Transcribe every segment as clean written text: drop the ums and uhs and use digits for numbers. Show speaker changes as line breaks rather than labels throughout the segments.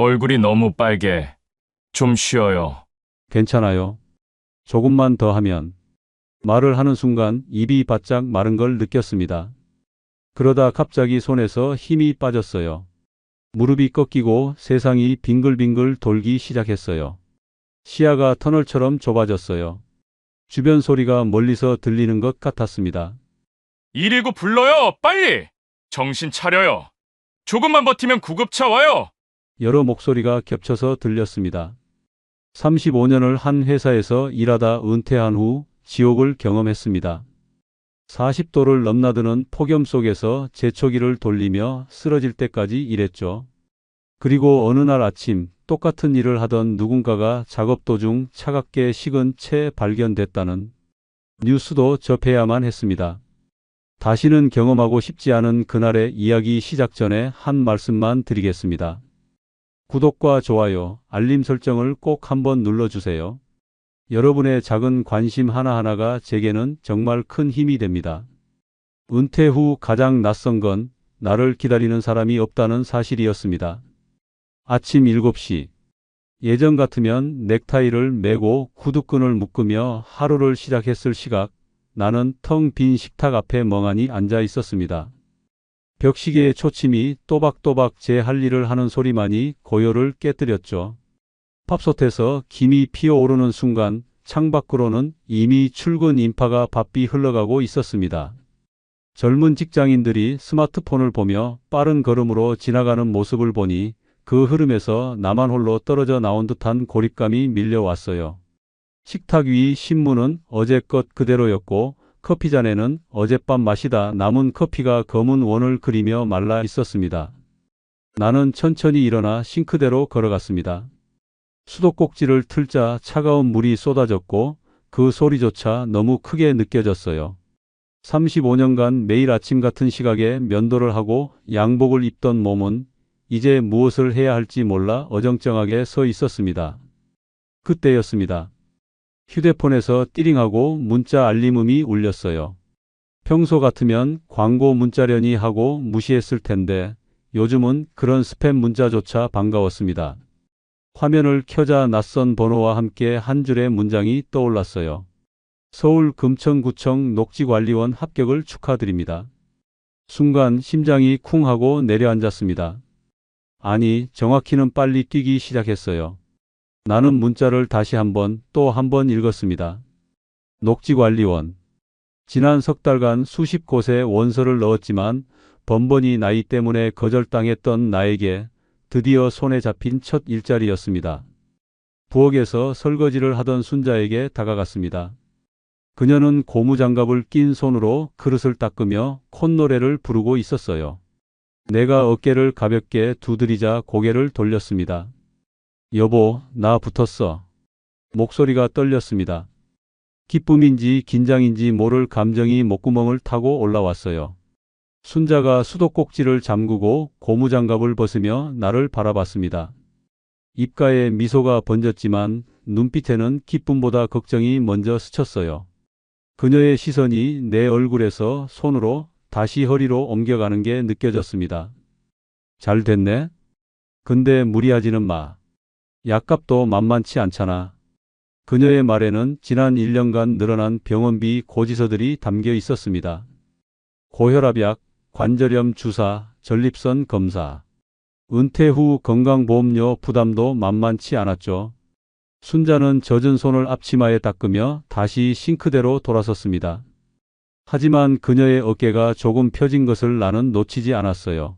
얼굴이 너무 빨개. 좀 쉬어요.
괜찮아요. 조금만 더 하면. 말을 하는 순간 입이 바짝 마른 걸 느꼈습니다. 그러다 갑자기 손에서 힘이 빠졌어요. 무릎이 꺾이고 세상이 빙글빙글 돌기 시작했어요. 시야가 터널처럼 좁아졌어요. 주변 소리가 멀리서 들리는 것 같았습니다.
119 불러요, 빨리! 정신 차려요. 조금만 버티면 구급차 와요.
여러 목소리가 겹쳐서 들렸습니다. 35년을 한 회사에서 일하다 은퇴한 후 지옥을 경험했습니다. 40도를 넘나드는 폭염 속에서 제초기를 돌리며 쓰러질 때까지 일했죠. 그리고 어느 날 아침 똑같은 일을 하던 누군가가 작업 도중 차갑게 식은 채 발견됐다는 뉴스도 접해야만 했습니다. 다시는 경험하고 싶지 않은 그날의 이야기 시작 전에 한 말씀만 드리겠습니다. 구독과 좋아요, 알림 설정을 꼭 한번 눌러주세요. 여러분의 작은 관심 하나하나가 제게는 정말 큰 힘이 됩니다. 은퇴 후 가장 낯선 건 나를 기다리는 사람이 없다는 사실이었습니다. 아침 7시. 예전 같으면 넥타이를 매고 구두끈을 묶으며 하루를 시작했을 시각, 나는 텅 빈 식탁 앞에 멍하니 앉아 있었습니다. 벽시계의 초침이 또박또박 제 할 일을 하는 소리만이 고요를 깨뜨렸죠. 밥솥에서 김이 피어오르는 순간 창밖으로는 이미 출근 인파가 바삐 흘러가고 있었습니다. 젊은 직장인들이 스마트폰을 보며 빠른 걸음으로 지나가는 모습을 보니 그 흐름에서 나만 홀로 떨어져 나온 듯한 고립감이 밀려왔어요. 식탁 위 신문은 어제것 그대로였고 커피잔에는 어젯밤 마시다 남은 커피가 검은 원을 그리며 말라 있었습니다. 나는 천천히 일어나 싱크대로 걸어갔습니다. 수도꼭지를 틀자 차가운 물이 쏟아졌고 그 소리조차 너무 크게 느껴졌어요. 35년간 매일 아침 같은 시각에 면도를 하고 양복을 입던 몸은 이제 무엇을 해야 할지 몰라 어정쩡하게 서 있었습니다. 그때였습니다. 휴대폰에서 띠링하고 문자 알림음이 울렸어요. 평소 같으면 광고 문자려니 하고 무시했을 텐데 요즘은 그런 스팸 문자조차 반가웠습니다. 화면을 켜자 낯선 번호와 함께 한 줄의 문장이 떠올랐어요. 서울 금천구청 녹지관리원 합격을 축하드립니다. 순간 심장이 쿵 하고 내려앉았습니다. 아니, 정확히는 빨리 뛰기 시작했어요. 나는 문자를 다시 또 한 번 읽었습니다. 녹지관리원. 지난 석 달간 수십 곳에 원서를 넣었지만 번번이 나이 때문에 거절당했던 나에게 드디어 손에 잡힌 첫 일자리였습니다. 부엌에서 설거지를 하던 순자에게 다가갔습니다. 그녀는 고무장갑을 낀 손으로 그릇을 닦으며 콧노래를 부르고 있었어요. 내가 어깨를 가볍게 두드리자 고개를 돌렸습니다. 여보, 나 붙었어. 목소리가 떨렸습니다. 기쁨인지 긴장인지 모를 감정이 목구멍을 타고 올라왔어요. 순자가 수도꼭지를 잠그고 고무장갑을 벗으며 나를 바라봤습니다. 입가에 미소가 번졌지만 눈빛에는 기쁨보다 걱정이 먼저 스쳤어요. 그녀의 시선이 내 얼굴에서 손으로 다시 허리로 옮겨가는 게 느껴졌습니다. 잘 됐네? 근데 무리하지는 마. 약값도 만만치 않잖아. 그녀의 말에는 지난 1년간 늘어난 병원비 고지서들이 담겨 있었습니다. 고혈압약, 관절염 주사, 전립선 검사. 은퇴 후 건강보험료 부담도 만만치 않았죠. 순자는 젖은 손을 앞치마에 닦으며 다시 싱크대로 돌아섰습니다. 하지만 그녀의 어깨가 조금 펴진 것을 나는 놓치지 않았어요.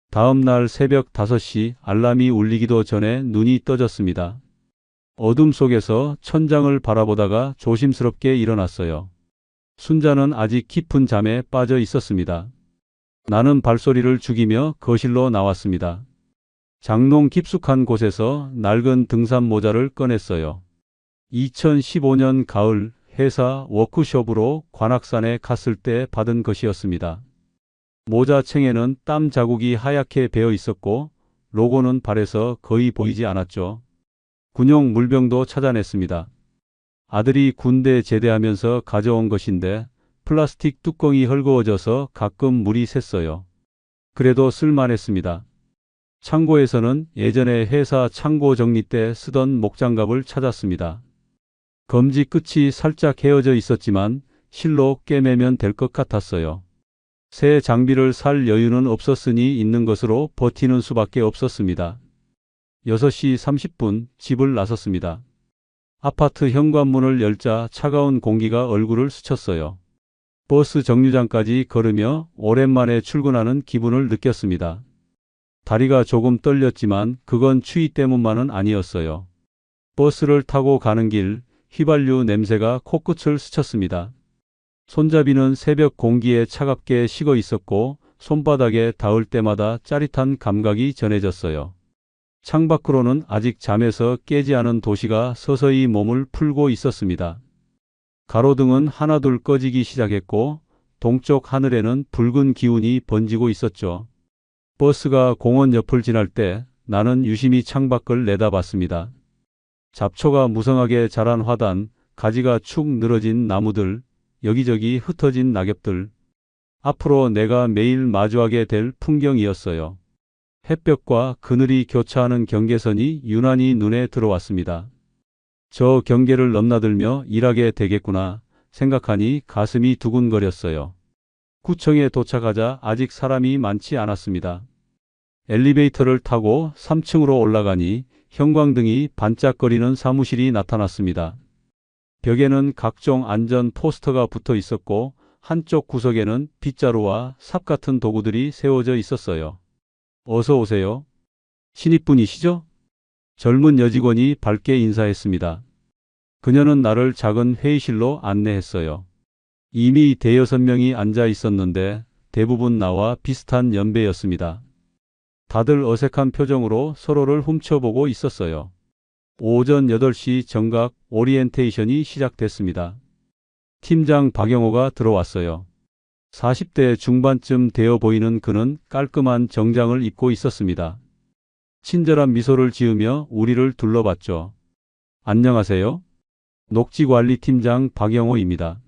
다음 날 새벽 5시 알람이 울리기도 전에 눈이 떠졌습니다. 어둠 속에서 천장을 바라보다가 조심스럽게 일어났어요. 순자는 아직 깊은 잠에 빠져 있었습니다. 나는 발소리를 죽이며 거실로 나왔습니다. 장롱 깊숙한 곳에서 낡은 등산 모자를 꺼냈어요. 2015년 가을 회사 워크숍으로 관악산에 갔을 때 받은 것이었습니다. 모자 챙에는 땀 자국이 하얗게 배어 있었고 로고는 발에서 거의 보이지 않았죠. 군용 물병도 찾아냈습니다. 아들이 군대 제대하면서 가져온 것인데 플라스틱 뚜껑이 헐거워져서 가끔 물이 샜어요. 그래도 쓸만했습니다. 창고에서는 예전에 회사 창고 정리 때 쓰던 목장갑을 찾았습니다. 검지 끝이 살짝 헤어져 있었지만 실로 꿰매면 될 것 같았어요. 새 장비를 살 여유는 없었으니 있는 것으로 버티는 수밖에 없었습니다. 6시 30분 집을 나섰습니다. 아파트 현관문을 열자 차가운 공기가 얼굴을 스쳤어요. 버스 정류장까지 걸으며 오랜만에 출근하는 기분을 느꼈습니다. 다리가 조금 떨렸지만 그건 추위 때문만은 아니었어요. 버스를 타고 가는 길 휘발유 냄새가 코끝을 스쳤습니다. 손잡이는 새벽 공기에 차갑게 식어 있었고 손바닥에 닿을 때마다 짜릿한 감각이 전해졌어요. 창밖으로는 아직 잠에서 깨지 않은 도시가 서서히 몸을 풀고 있었습니다. 가로등은 하나둘 꺼지기 시작했고 동쪽 하늘에는 붉은 기운이 번지고 있었죠. 버스가 공원 옆을 지날 때 나는 유심히 창밖을 내다봤습니다. 잡초가 무성하게 자란 화단, 가지가 축 늘어진 나무들, 여기저기 흩어진 낙엽들. 앞으로 내가 매일 마주하게 될 풍경이었어요. 햇볕과 그늘이 교차하는 경계선이 유난히 눈에 들어왔습니다. 저 경계를 넘나들며 일하게 되겠구나 생각하니 가슴이 두근거렸어요. 구청에 도착하자 아직 사람이 많지 않았습니다. 엘리베이터를 타고 3층으로 올라가니 형광등이 반짝거리는 사무실이 나타났습니다. 벽에는 각종 안전 포스터가 붙어 있었고 한쪽 구석에는 빗자루와 삽 같은 도구들이 세워져 있었어요. 어서 오세요. 신입분이시죠? 젊은 여직원이 밝게 인사했습니다. 그녀는 나를 작은 회의실로 안내했어요. 이미 대여섯 명이 앉아 있었는데 대부분 나와 비슷한 연배였습니다. 다들 어색한 표정으로 서로를 훔쳐보고 있었어요. 오전 8시 정각 오리엔테이션이 시작됐습니다. 팀장 박영호가 들어왔어요. 40대 중반쯤 되어 보이는 그는 깔끔한 정장을 입고 있었습니다. 친절한 미소를 지으며 우리를 둘러봤죠. 안녕하세요. 녹지관리팀장 박영호입니다.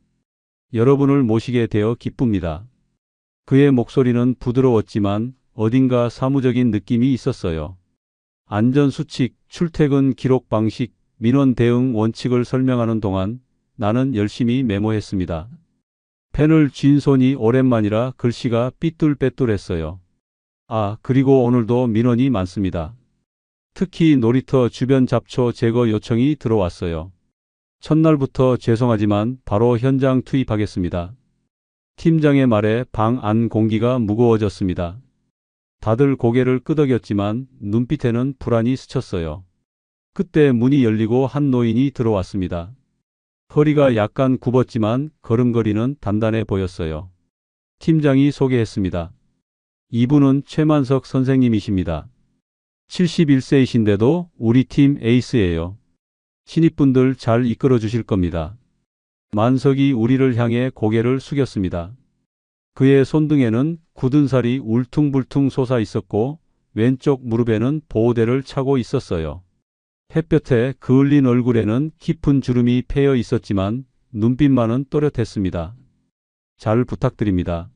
여러분을 모시게 되어 기쁩니다. 그의 목소리는 부드러웠지만 어딘가 사무적인 느낌이 있었어요. 안전수칙, 출퇴근 기록 방식, 민원 대응 원칙을 설명하는 동안 나는 열심히 메모했습니다. 펜을 쥔 손이 오랜만이라 글씨가 삐뚤빼뚤했어요. 그리고 오늘도 민원이 많습니다. 특히 놀이터 주변 잡초 제거 요청이 들어왔어요. 첫날부터 죄송하지만 바로 현장 투입하겠습니다. 팀장의 말에 방 안 공기가 무거워졌습니다. 다들 고개를 끄덕였지만 눈빛에는 불안이 스쳤어요. 그때 문이 열리고 한 노인이 들어왔습니다. 허리가 약간 굽었지만 걸음걸이는 단단해 보였어요. 팀장이 소개했습니다. 이분은 최만석 선생님이십니다. 71세이신데도 우리 팀 에이스예요. 신입분들 잘 이끌어 주실 겁니다. 만석이 우리를 향해 고개를 숙였습니다. 그의 손등에는 굳은 살이 울퉁불퉁 솟아 있었고 왼쪽 무릎에는 보호대를 차고 있었어요. 햇볕에 그을린 얼굴에는 깊은 주름이 패여 있었지만 눈빛만은 또렷했습니다. 잘 부탁드립니다.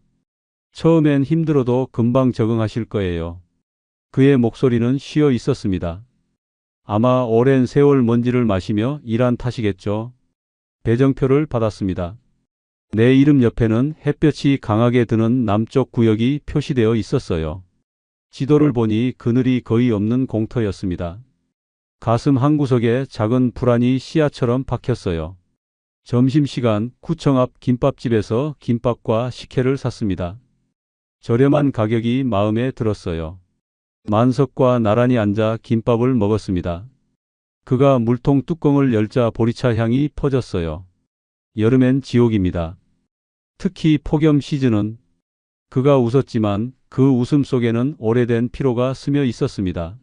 처음엔 힘들어도 금방 적응하실 거예요. 그의 목소리는 쉬어 있었습니다. 아마 오랜 세월 먼지를 마시며 일한 탓이겠죠. 배정표를 받았습니다. 내 이름 옆에는 햇볕이 강하게 드는 남쪽 구역이 표시되어 있었어요. 지도를 보니 그늘이 거의 없는 공터였습니다. 가슴 한구석에 작은 불안이 씨앗처럼 박혔어요. 점심시간 구청 앞 김밥집에서 김밥과 식혜를 샀습니다. 저렴한 가격이 마음에 들었어요. 만석과 나란히 앉아 김밥을 먹었습니다. 그가 물통 뚜껑을 열자 보리차 향이 퍼졌어요. 여름엔 지옥입니다. 특히 폭염 시즌은. 그가 웃었지만 그 웃음 속에는 오래된 피로가 스며 있었습니다.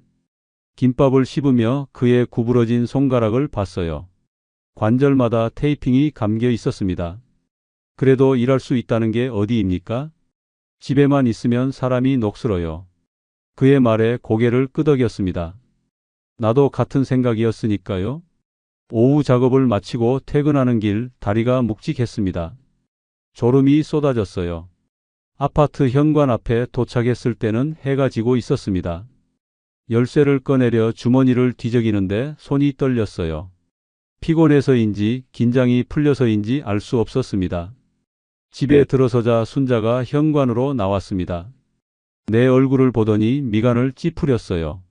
김밥을 씹으며 그의 구부러진 손가락을 봤어요. 관절마다 테이핑이 감겨 있었습니다. 그래도 일할 수 있다는 게 어디입니까? 집에만 있으면 사람이 녹슬어요. 그의 말에 고개를 끄덕였습니다. 나도 같은 생각이었으니까요. 오후 작업을 마치고 퇴근하는 길 다리가 묵직했습니다. 졸음이 쏟아졌어요. 아파트 현관 앞에 도착했을 때는 해가 지고 있었습니다. 열쇠를 꺼내려 주머니를 뒤적이는데 손이 떨렸어요. 피곤해서인지 긴장이 풀려서인지 알 수 없었습니다. 집에 들어서자 순자가 현관으로 나왔습니다. 내 얼굴을 보더니 미간을 찌푸렸어요.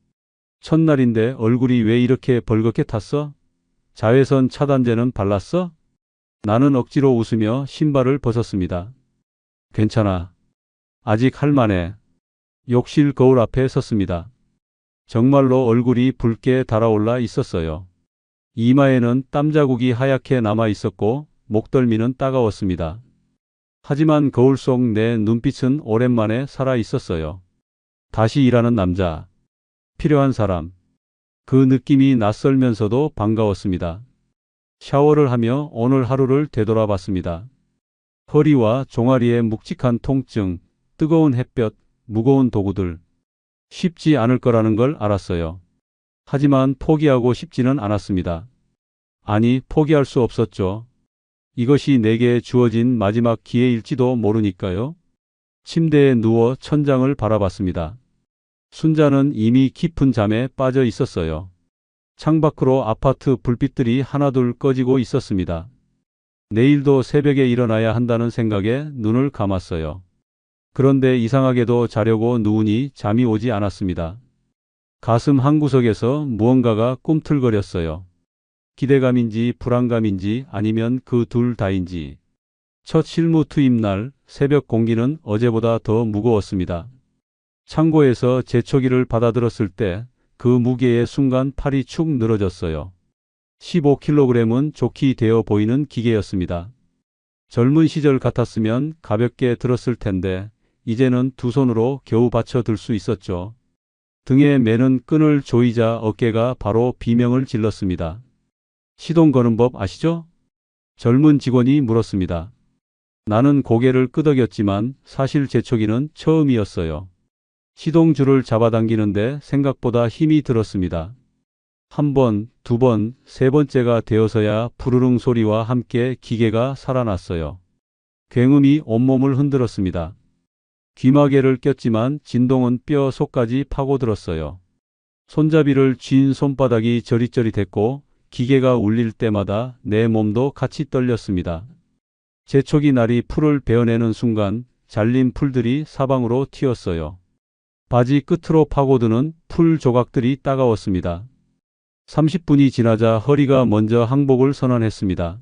첫날인데 얼굴이 왜 이렇게 벌겋게 탔어? 자외선 차단제는 발랐어? 나는 억지로 웃으며 신발을 벗었습니다. 괜찮아. 아직 할만해. 욕실 거울 앞에 섰습니다. 정말로 얼굴이 붉게 달아올라 있었어요. 이마에는 땀 자국이 하얗게 남아 있었고 목덜미는 따가웠습니다. 하지만 거울 속 내 눈빛은 오랜만에 살아 있었어요. 다시 일하는 남자. 필요한 사람. 그 느낌이 낯설면서도 반가웠습니다. 샤워를 하며 오늘 하루를 되돌아봤습니다. 허리와 종아리에 묵직한 통증, 뜨거운 햇볕, 무거운 도구들. 쉽지 않을 거라는 걸 알았어요. 하지만 포기하고 싶지는 않았습니다. 아니, 포기할 수 없었죠. 이것이 내게 주어진 마지막 기회일지도 모르니까요. 침대에 누워 천장을 바라봤습니다. 순자는 이미 깊은 잠에 빠져 있었어요. 창밖으로 아파트 불빛들이 하나둘 꺼지고 있었습니다. 내일도 새벽에 일어나야 한다는 생각에 눈을 감았어요. 그런데 이상하게도 자려고 누우니 잠이 오지 않았습니다. 가슴 한구석에서 무언가가 꿈틀거렸어요. 기대감인지 불안감인지 아니면 그 둘 다인지. 첫 실무 투입날 새벽 공기는 어제보다 더 무거웠습니다. 창고에서 제초기를 받아들었을 때 그 무게에 순간 팔이 축 늘어졌어요. 15kg은 좋게 되어 보이는 기계였습니다. 젊은 시절 같았으면 가볍게 들었을 텐데 이제는 두 손으로 겨우 받쳐 들 수 있었죠. 등에 매는 끈을 조이자 어깨가 바로 비명을 질렀습니다. 시동 거는 법 아시죠? 젊은 직원이 물었습니다. 나는 고개를 끄덕였지만 사실 제초기는 처음이었어요. 시동줄을 잡아당기는데 생각보다 힘이 들었습니다. 한 번, 두 번, 세 번째가 되어서야 부르릉 소리와 함께 기계가 살아났어요. 굉음이 온몸을 흔들었습니다. 귀마개를 꼈지만 진동은 뼈 속까지 파고들었어요. 손잡이를 쥔 손바닥이 저릿저릿했고 기계가 울릴 때마다 내 몸도 같이 떨렸습니다. 제초기 날이 풀을 베어내는 순간 잘린 풀들이 사방으로 튀었어요. 바지 끝으로 파고드는 풀 조각들이 따가웠습니다. 30분이 지나자 허리가 먼저 항복을 선언했습니다.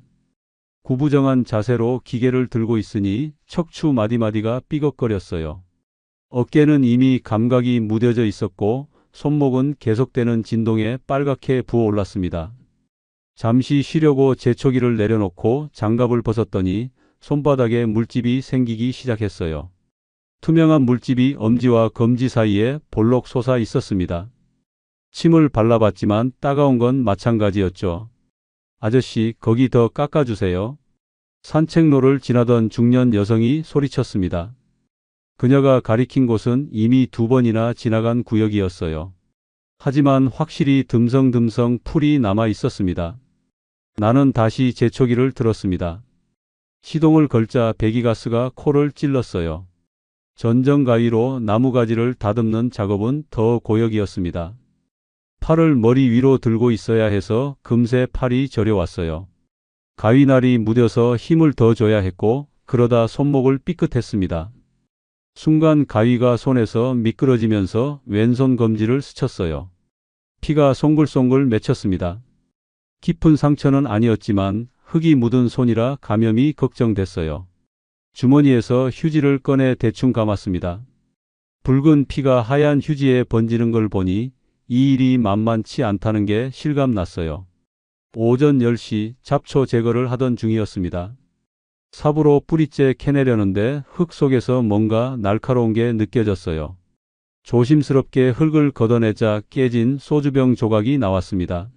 구부정한 자세로 기계를 들고 있으니 척추 마디마디가 삐걱거렸어요. 어깨는 이미 감각이 무뎌져 있었고 손목은 계속되는 진동에 빨갛게 부어올랐습니다. 잠시 쉬려고 제초기를 내려놓고 장갑을 벗었더니 손바닥에 물집이 생기기 시작했어요. 투명한 물집이 엄지와 검지 사이에 볼록 솟아 있었습니다. 침을 발라봤지만 따가운 건 마찬가지였죠. 아저씨, 거기 더 깎아주세요. 산책로를 지나던 중년 여성이 소리쳤습니다. 그녀가 가리킨 곳은 이미 2번이나 지나간 구역이었어요. 하지만 확실히 듬성듬성 풀이 남아 있었습니다. 나는 다시 제초기를 들었습니다. 시동을 걸자 배기가스가 코를 찔렀어요. 전정가위로 나무가지를 다듬는 작업은 더 고역이었습니다. 팔을 머리 위로 들고 있어야 해서 금세 팔이 저려왔어요. 가위날이 무뎌서 힘을 더 줘야 했고 그러다 손목을 삐끗했습니다. 순간 가위가 손에서 미끄러지면서 왼손 검지를 스쳤어요. 피가 송글송글 맺혔습니다. 깊은 상처는 아니었지만 흙이 묻은 손이라 감염이 걱정됐어요. 주머니에서 휴지를 꺼내 대충 감았습니다. 붉은 피가 하얀 휴지에 번지는 걸 보니 이 일이 만만치 않다는 게 실감났어요. 오전 10시 잡초 제거를 하던 중이었습니다. 삽으로 뿌리째 캐내려는데 흙 속에서 뭔가 날카로운 게 느껴졌어요. 조심스럽게 흙을 걷어내자 깨진 소주병 조각이 나왔습니다.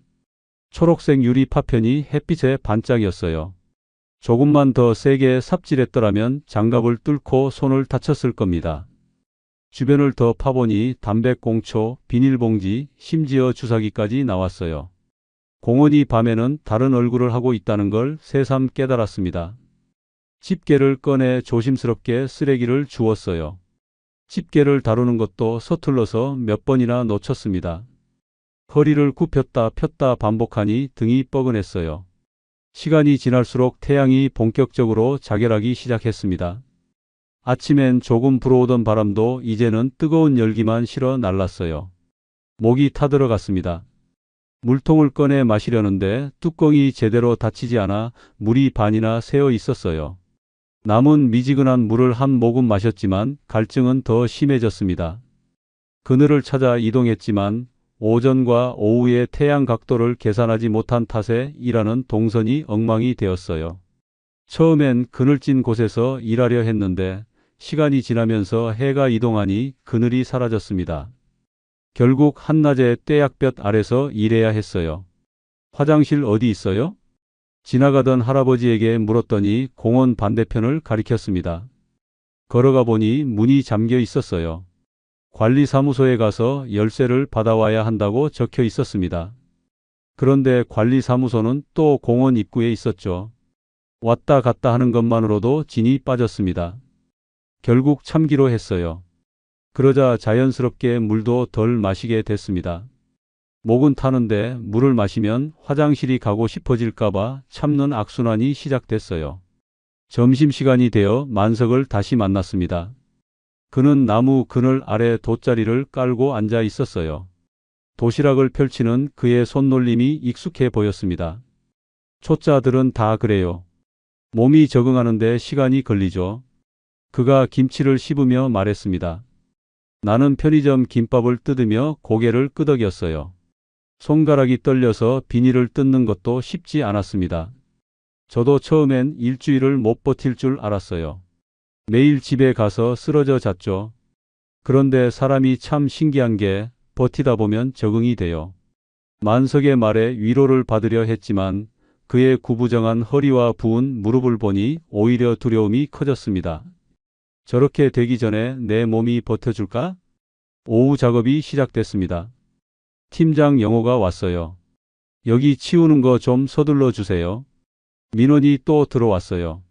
초록색 유리 파편이 햇빛에 반짝였어요. 조금만 더 세게 삽질했더라면 장갑을 뚫고 손을 다쳤을 겁니다. 주변을 더 파보니 담배꽁초, 비닐봉지, 심지어 주사기까지 나왔어요. 공원이 밤에는 다른 얼굴을 하고 있다는 걸 새삼 깨달았습니다. 집게를 꺼내 조심스럽게 쓰레기를 주웠어요. 집게를 다루는 것도 서툴러서 몇 번이나 놓쳤습니다. 허리를 굽혔다 폈다 반복하니 등이 뻐근했어요. 시간이 지날수록 태양이 본격적으로 자결하기 시작했습니다. 아침엔 조금 불어오던 바람도 이제는 뜨거운 열기만 실어 날랐어요. 목이 타들어갔습니다. 물통을 꺼내 마시려는데 뚜껑이 제대로 닫히지 않아 물이 반이나 새어 있었어요. 남은 미지근한 물을 한 모금 마셨지만 갈증은 더 심해졌습니다. 그늘을 찾아 이동했지만 오전과 오후의 태양 각도를 계산하지 못한 탓에 일하는 동선이 엉망이 되었어요. 처음엔 그늘진 곳에서 일하려 했는데 시간이 지나면서 해가 이동하니 그늘이 사라졌습니다. 결국 한낮에 떼약볕 아래서 일해야 했어요. 화장실 어디 있어요? 지나가던 할아버지에게 물었더니 공원 반대편을 가리켰습니다. 걸어가 보니 문이 잠겨 있었어요. 관리사무소에 가서 열쇠를 받아와야 한다고 적혀 있었습니다. 그런데 관리사무소는 또 공원 입구에 있었죠. 왔다 갔다 하는 것만으로도 진이 빠졌습니다. 결국 참기로 했어요. 그러자 자연스럽게 물도 덜 마시게 됐습니다. 목은 타는데 물을 마시면 화장실이 가고 싶어질까봐 참는 악순환이 시작됐어요. 점심시간이 되어 만석을 다시 만났습니다. 그는 나무 그늘 아래 돗자리를 깔고 앉아 있었어요. 도시락을 펼치는 그의 손놀림이 익숙해 보였습니다. 초짜들은 다 그래요. 몸이 적응하는데 시간이 걸리죠. 그가 김치를 씹으며 말했습니다. 나는 편의점 김밥을 뜯으며 고개를 끄덕였어요. 손가락이 떨려서 비닐을 뜯는 것도 쉽지 않았습니다. 저도 처음엔 일주일을 못 버틸 줄 알았어요. 매일 집에 가서 쓰러져 잤죠. 그런데 사람이 참 신기한 게 버티다 보면 적응이 돼요. 만석의 말에 위로를 받으려 했지만 그의 구부정한 허리와 부은 무릎을 보니 오히려 두려움이 커졌습니다. 저렇게 되기 전에 내 몸이 버텨줄까? 오후 작업이 시작됐습니다. 팀장 영호가 왔어요. 여기 치우는 거 좀 서둘러 주세요. 민원이 또 들어왔어요.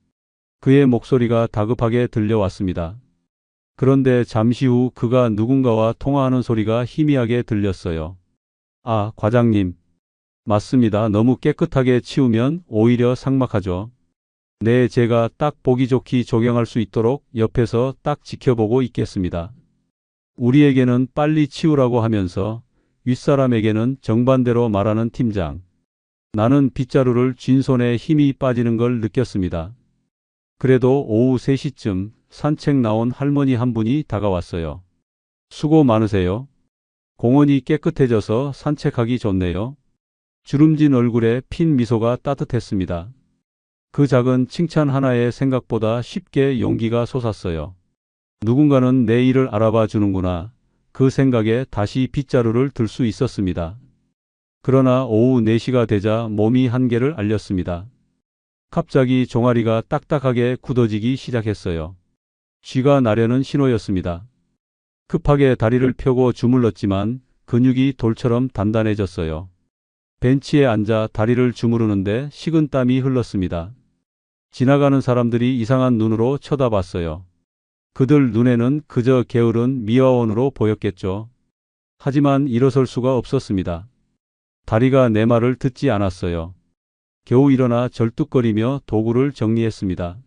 그의 목소리가 다급하게 들려왔습니다. 그런데 잠시 후 그가 누군가와 통화하는 소리가 희미하게 들렸어요. 아, 과장님. 맞습니다. 너무 깨끗하게 치우면 오히려 삭막하죠. 네, 제가 딱 보기 좋게 조경할 수 있도록 옆에서 딱 지켜보고 있겠습니다. 우리에게는 빨리 치우라고 하면서 윗사람에게는 정반대로 말하는 팀장. 나는 빗자루를 쥔 손에 힘이 빠지는 걸 느꼈습니다. 그래도 오후 3시쯤 산책 나온 할머니 한 분이 다가왔어요. 수고 많으세요. 공원이 깨끗해져서 산책하기 좋네요. 주름진 얼굴에 핀 미소가 따뜻했습니다. 그 작은 칭찬 하나에 생각보다 쉽게 용기가 솟았어요. 누군가는 내 일을 알아봐 주는구나. 그 생각에 다시 빗자루를 들 수 있었습니다. 그러나 오후 4시가 되자 몸이 한계를 알렸습니다. 갑자기 종아리가 딱딱하게 굳어지기 시작했어요. 쥐가 나려는 신호였습니다. 급하게 다리를 펴고 주물렀지만 근육이 돌처럼 단단해졌어요. 벤치에 앉아 다리를 주무르는데 식은땀이 흘렀습니다. 지나가는 사람들이 이상한 눈으로 쳐다봤어요. 그들 눈에는 그저 게으른 미화원으로 보였겠죠. 하지만 일어설 수가 없었습니다. 다리가 내 말을 듣지 않았어요. 겨우 일어나 절뚝거리며 도구를 정리했습니다.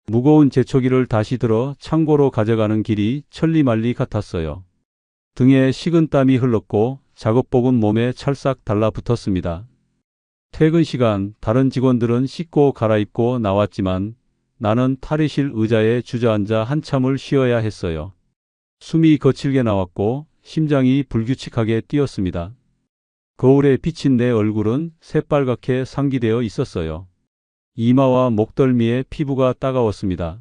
무거운 제초기를 다시 들어 창고로 가져가는 길이 천리말리 같았어요. 등에 식은땀이 흘렀고 작업복은 몸에 찰싹 달라붙었습니다. 퇴근 시간 다른 직원들은 씻고 갈아입고 나왔지만 나는 탈의실 의자에 주저앉아 한참을 쉬어야 했어요. 숨이 거칠게 나왔고 심장이 불규칙하게 뛰었습니다. 거울에 비친 내 얼굴은 새빨갛게 상기되어 있었어요. 이마와 목덜미의 피부가 따가웠습니다.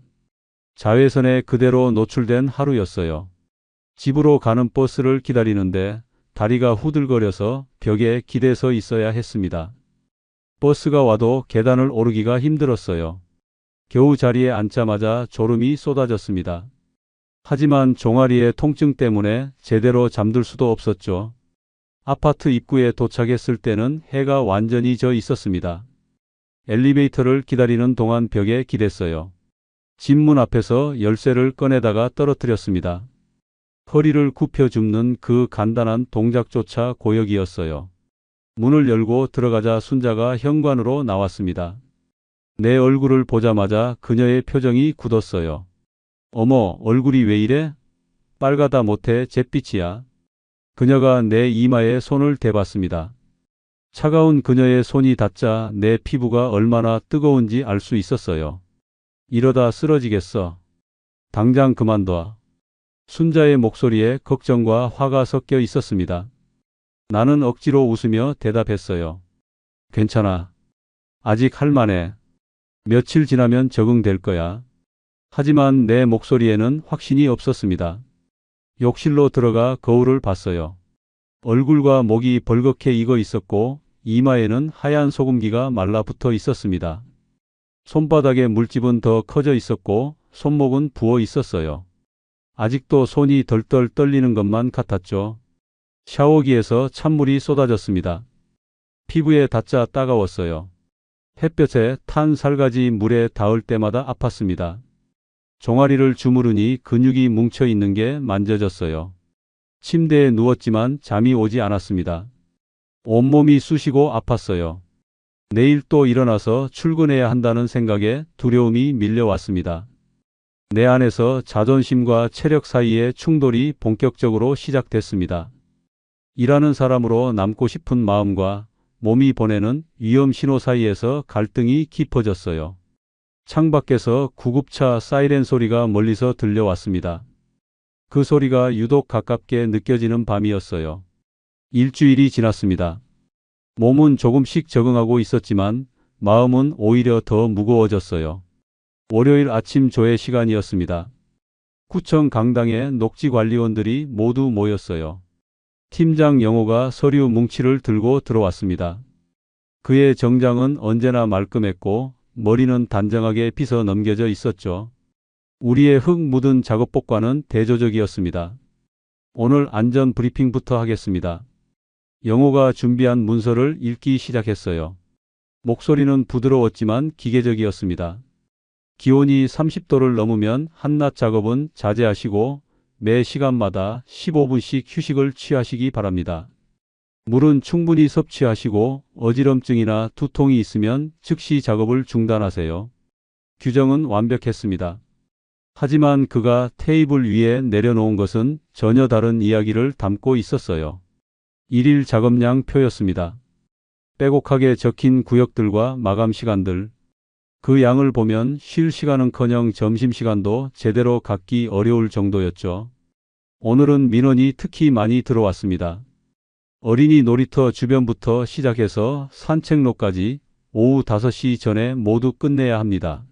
자외선에 그대로 노출된 하루였어요. 집으로 가는 버스를 기다리는데 다리가 후들거려서 벽에 기대서 있어야 했습니다. 버스가 와도 계단을 오르기가 힘들었어요. 겨우 자리에 앉자마자 졸음이 쏟아졌습니다. 하지만 종아리의 통증 때문에 제대로 잠들 수도 없었죠. 아파트 입구에 도착했을 때는 해가 완전히 져 있었습니다. 엘리베이터를 기다리는 동안 벽에 기댔어요. 집 문 앞에서 열쇠를 꺼내다가 떨어뜨렸습니다. 허리를 굽혀 줍는 그 간단한 동작조차 고역이었어요. 문을 열고 들어가자 순자가 현관으로 나왔습니다. 내 얼굴을 보자마자 그녀의 표정이 굳었어요. 어머, 얼굴이 왜 이래? 빨가다 못해 잿빛이야. 그녀가 내 이마에 손을 대봤습니다. 차가운 그녀의 손이 닿자 내 피부가 얼마나 뜨거운지 알 수 있었어요. 이러다 쓰러지겠어. 당장 그만둬. 순자의 목소리에 걱정과 화가 섞여 있었습니다. 나는 억지로 웃으며 대답했어요. 괜찮아. 아직 할만해. 며칠 지나면 적응될 거야. 하지만 내 목소리에는 확신이 없었습니다. 욕실로 들어가 거울을 봤어요. 얼굴과 목이 벌겋게 익어 있었고 이마에는 하얀 소금기가 말라붙어 있었습니다. 손바닥에 물집은 더 커져 있었고 손목은 부어 있었어요. 아직도 손이 덜덜 떨리는 것만 같았죠. 샤워기에서 찬물이 쏟아졌습니다. 피부에 닿자 따가웠어요. 햇볕에 탄 살가지 물에 닿을 때마다 아팠습니다. 종아리를 주무르니 근육이 뭉쳐 있는 게 만져졌어요. 침대에 누웠지만 잠이 오지 않았습니다. 온몸이 쑤시고 아팠어요. 내일 또 일어나서 출근해야 한다는 생각에 두려움이 밀려왔습니다. 내 안에서 자존심과 체력 사이의 충돌이 본격적으로 시작됐습니다. 일하는 사람으로 남고 싶은 마음과 몸이 보내는 위험 신호 사이에서 갈등이 깊어졌어요. 창밖에서 구급차 사이렌 소리가 멀리서 들려왔습니다. 그 소리가 유독 가깝게 느껴지는 밤이었어요. 일주일이 지났습니다. 몸은 조금씩 적응하고 있었지만 마음은 오히려 더 무거워졌어요. 월요일 아침 조회 시간이었습니다. 구청 강당에 녹지 관리원들이 모두 모였어요. 팀장 영호가 서류 뭉치를 들고 들어왔습니다. 그의 정장은 언제나 말끔했고 머리는 단정하게 빗어 넘겨져 있었죠. 우리의 흙 묻은 작업복과는 대조적이었습니다. 오늘 안전 브리핑부터 하겠습니다. 영호가 준비한 문서를 읽기 시작했어요. 목소리는 부드러웠지만 기계적이었습니다. 기온이 30도를 넘으면 한낮 작업은 자제하시고 매 시간마다 15분씩 휴식을 취하시기 바랍니다. 물은 충분히 섭취하시고 어지럼증이나 두통이 있으면 즉시 작업을 중단하세요. 규정은 완벽했습니다. 하지만 그가 테이블 위에 내려놓은 것은 전혀 다른 이야기를 담고 있었어요. 일일 작업량 표였습니다. 빼곡하게 적힌 구역들과 마감 시간들. 그 양을 보면 쉴 시간은커녕 점심시간도 제대로 갖기 어려울 정도였죠. 오늘은 민원이 특히 많이 들어왔습니다. 어린이 놀이터 주변부터 시작해서 산책로까지 오후 5시 전에 모두 끝내야 합니다.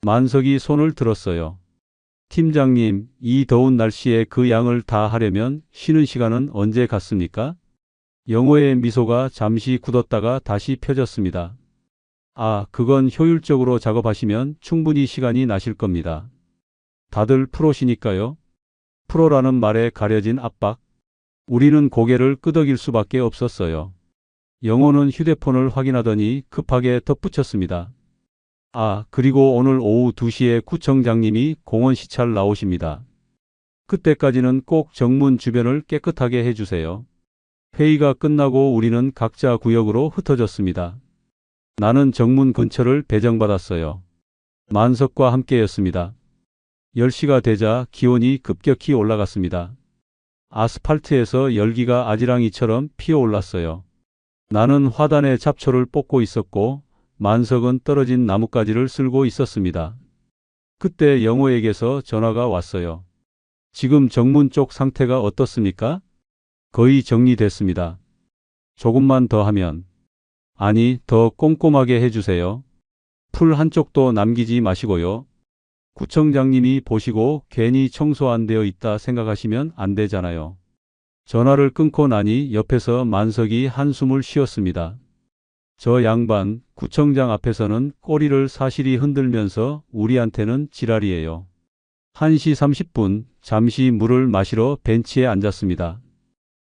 만석이 손을 들었어요. 팀장님, 이 더운 날씨에 그 양을 다 하려면 쉬는 시간은 언제 갖습니까? 영호의 미소가 잠시 굳었다가 다시 펴졌습니다. 아, 그건 효율적으로 작업하시면 충분히 시간이 나실 겁니다. 다들 프로시니까요. 프로라는 말에 가려진 압박. 우리는 고개를 끄덕일 수밖에 없었어요. 영호는 휴대폰을 확인하더니 급하게 덧붙였습니다. 아, 그리고 오늘 오후 2시에 구청장님이 공원 시찰 나오십니다. 그때까지는 꼭 정문 주변을 깨끗하게 해주세요. 회의가 끝나고 우리는 각자 구역으로 흩어졌습니다. 나는 정문 근처를 배정받았어요. 만석과 함께였습니다. 10시가 되자 기온이 급격히 올라갔습니다. 아스팔트에서 열기가 아지랑이처럼 피어올랐어요. 나는 화단에 잡초를 뽑고 있었고 만석은 떨어진 나뭇가지를 쓸고 있었습니다. 그때 영호에게서 전화가 왔어요. 지금 정문 쪽 상태가 어떻습니까? 거의 정리됐습니다. 조금만 더 하면. 아니, 더 꼼꼼하게 해주세요. 풀 한쪽도 남기지 마시고요. 구청장님이 보시고 괜히 청소 안 되어 있다 생각하시면 안 되잖아요. 전화를 끊고 나니 옆에서 만석이 한숨을 쉬었습니다. 저 양반, 구청장 앞에서는 꼬리를 사실이 흔들면서 우리한테는 지랄이에요. 1시 30분, 잠시 물을 마시러 벤치에 앉았습니다.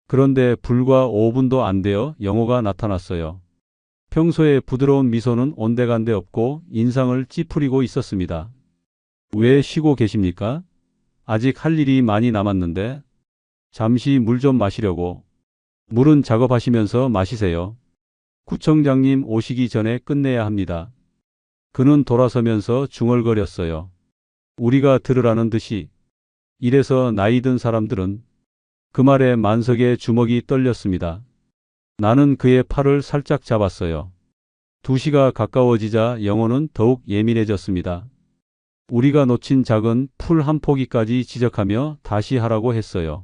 그런데 불과 5분도 안 되어 영호가 나타났어요. 평소에 부드러운 미소는 온데간데 없고 인상을 찌푸리고 있었습니다. 왜 쉬고 계십니까? 아직 할 일이 많이 남았는데 잠시 물 좀 마시려고. 물은 작업하시면서 마시세요. 구청장님 오시기 전에 끝내야 합니다. 그는 돌아서면서 중얼거렸어요. 우리가 들으라는 듯이. 이래서 나이 든 사람들은. 그 말에 만석의 주먹이 떨렸습니다. 나는 그의 팔을 살짝 잡았어요. 2시가 가까워지자 영호는 더욱 예민해졌습니다. 우리가 놓친 작은 풀 한 포기까지 지적하며 다시 하라고 했어요.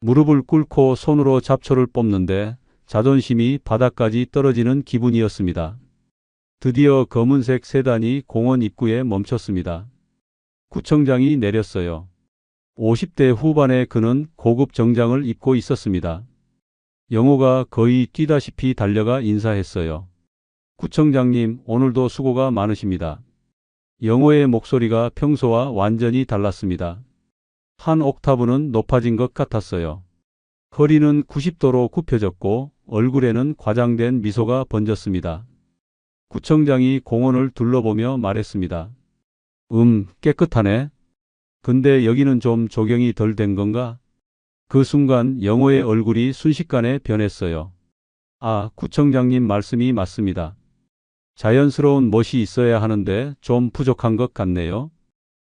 무릎을 꿇고 손으로 잡초를 뽑는데 자존심이 바닥까지 떨어지는 기분이었습니다. 드디어 검은색 세단이 공원 입구에 멈췄습니다. 구청장이 내렸어요. 50대 후반의 그는 고급 정장을 입고 있었습니다. 영호가 거의 뛰다시피 달려가 인사했어요. 구청장님, 오늘도 수고가 많으십니다. 영호의 목소리가 평소와 완전히 달랐습니다. 한 옥타브는 높아진 것 같았어요. 허리는 90도로 굽혀졌고 얼굴에는 과장된 미소가 번졌습니다. 구청장이 공원을 둘러보며 말했습니다. 깨끗하네. 근데 여기는 좀 조경이 덜 된 건가? 그 순간 영호의 얼굴이 순식간에 변했어요. 아, 구청장님 말씀이 맞습니다. 자연스러운 멋이 있어야 하는데 좀 부족한 것 같네요.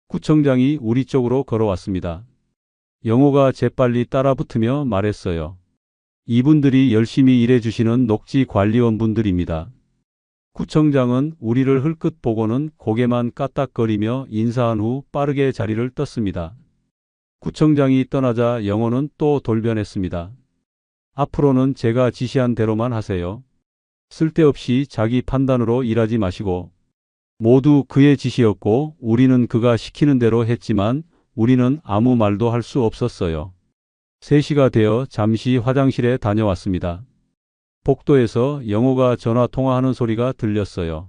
구청장이 우리 쪽으로 걸어왔습니다. 영호가 재빨리 따라붙으며 말했어요. 이분들이 열심히 일해주시는 녹지 관리원분들입니다. 구청장은 우리를 흘끗 보고는 고개만 까딱거리며 인사한 후 빠르게 자리를 떴습니다. 구청장이 떠나자 영호는 또 돌변했습니다. 앞으로는 제가 지시한 대로만 하세요. 쓸데없이 자기 판단으로 일하지 마시고. 모두 그의 지시였고 우리는 그가 시키는 대로 했지만 우리는 아무 말도 할 수 없었어요. 3시가 되어 잠시 화장실에 다녀왔습니다. 복도에서 영호가 전화 통화하는 소리가 들렸어요.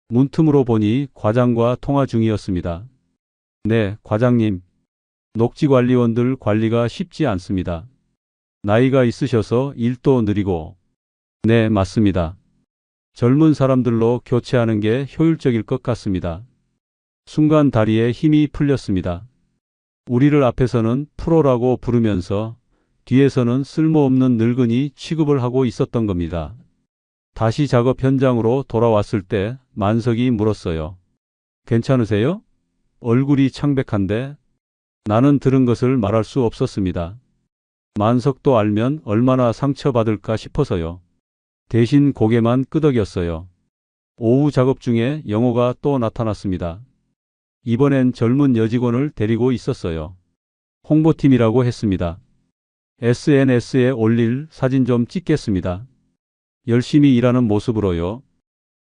문틈으로 보니 과장과 통화 중이었습니다. 네, 과장님. 녹지관리원들 관리가 쉽지 않습니다. 나이가 있으셔서 일도 느리고. 네, 맞습니다. 젊은 사람들로 교체하는 게 효율적일 것 같습니다. 순간 다리에 힘이 풀렸습니다. 우리를 앞에서는 프로라고 부르면서 뒤에서는 쓸모없는 늙은이 취급을 하고 있었던 겁니다. 다시 작업 현장으로 돌아왔을 때 만석이 물었어요. 괜찮으세요? 얼굴이 창백한데. 나는 들은 것을 말할 수 없었습니다. 만석도 알면 얼마나 상처받을까 싶어서요. 대신 고개만 끄덕였어요. 오후 작업 중에 영호가 또 나타났습니다. 이번엔 젊은 여직원을 데리고 있었어요. 홍보팀이라고 했습니다. SNS에 올릴 사진 좀 찍겠습니다. 열심히 일하는 모습으로요.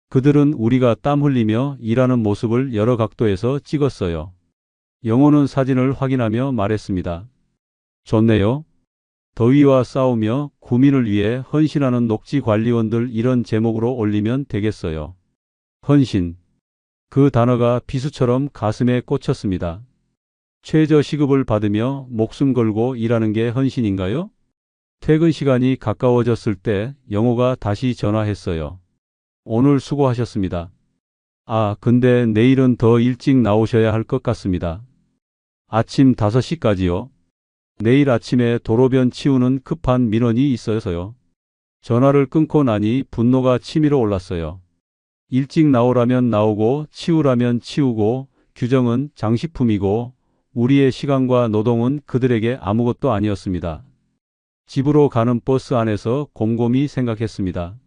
그들은 우리가 땀 흘리며 일하는 모습을 여러 각도에서 찍었어요. 영호는 사진을 확인하며 말했습니다. 좋네요. 더위와 싸우며 구민을 위해 헌신하는 녹지 관리원들 이런 제목으로 올리면 되겠어요. 헌신. 그 단어가 비수처럼 가슴에 꽂혔습니다. 최저 시급을 받으며 목숨 걸고 일하는 게 헌신인가요? 퇴근 시간이 가까워졌을 때 영호가 다시 전화했어요. 오늘 수고하셨습니다. 아, 근데 내일은 더 일찍 나오셔야 할 것 같습니다. 아침 5시까지요? 내일 아침에 도로변 치우는 급한 민원이 있어서요. 전화를 끊고 나니 분노가 치밀어 올랐어요. 일찍 나오라면 나오고 치우라면 치우고 규정은 장식품이고 우리의 시간과 노동은 그들에게 아무것도 아니었습니다. 집으로 가는 버스 안에서 곰곰이 생각했습니다.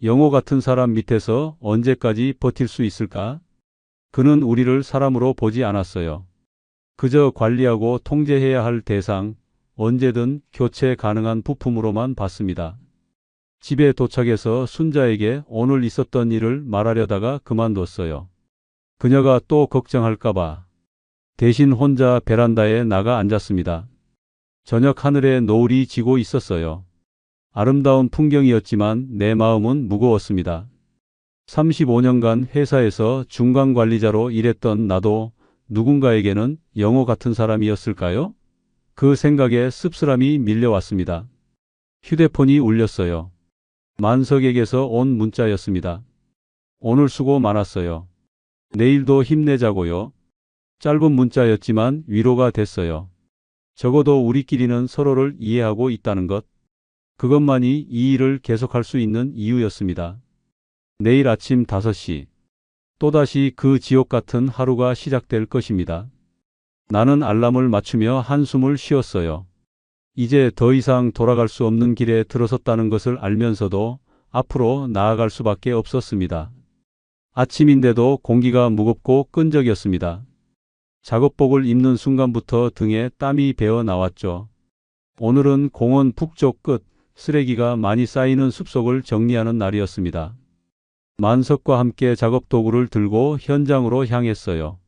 영호 같은 사람 밑에서 언제까지 버틸 수 있을까? 그는 우리를 사람으로 보지 않았어요. 그저 관리하고 통제해야 할 대상, 언제든 교체 가능한 부품으로만 봤습니다. 집에 도착해서 순자에게 오늘 있었던 일을 말하려다가 그만뒀어요. 그녀가 또 걱정할까봐. 대신 혼자 베란다에 나가 앉았습니다. 저녁 하늘에 노을이 지고 있었어요. 아름다운 풍경이었지만 내 마음은 무거웠습니다. 35년간 회사에서 중간 관리자로 일했던 나도 누군가에게는 영호 같은 사람이었을까요? 그 생각에 씁쓸함이 밀려왔습니다. 휴대폰이 울렸어요. 만석에게서 온 문자였습니다. 오늘 수고 많았어요. 내일도 힘내자고요. 짧은 문자였지만 위로가 됐어요. 적어도 우리끼리는 서로를 이해하고 있다는 것. 그것만이 이 일을 계속할 수 있는 이유였습니다. 내일 아침 5시. 또다시 그 지옥 같은 하루가 시작될 것입니다. 나는 알람을 맞추며 한숨을 쉬었어요. 이제 더 이상 돌아갈 수 없는 길에 들어섰다는 것을 알면서도 앞으로 나아갈 수밖에 없었습니다. 아침인데도 공기가 무겁고 끈적였습니다. 작업복을 입는 순간부터 등에 땀이 배어 나왔죠. 오늘은 공원 북쪽 끝 쓰레기가 많이 쌓이는 숲속을 정리하는 날이었습니다. 만석과 함께 작업 도구를 들고 현장으로 향했어요.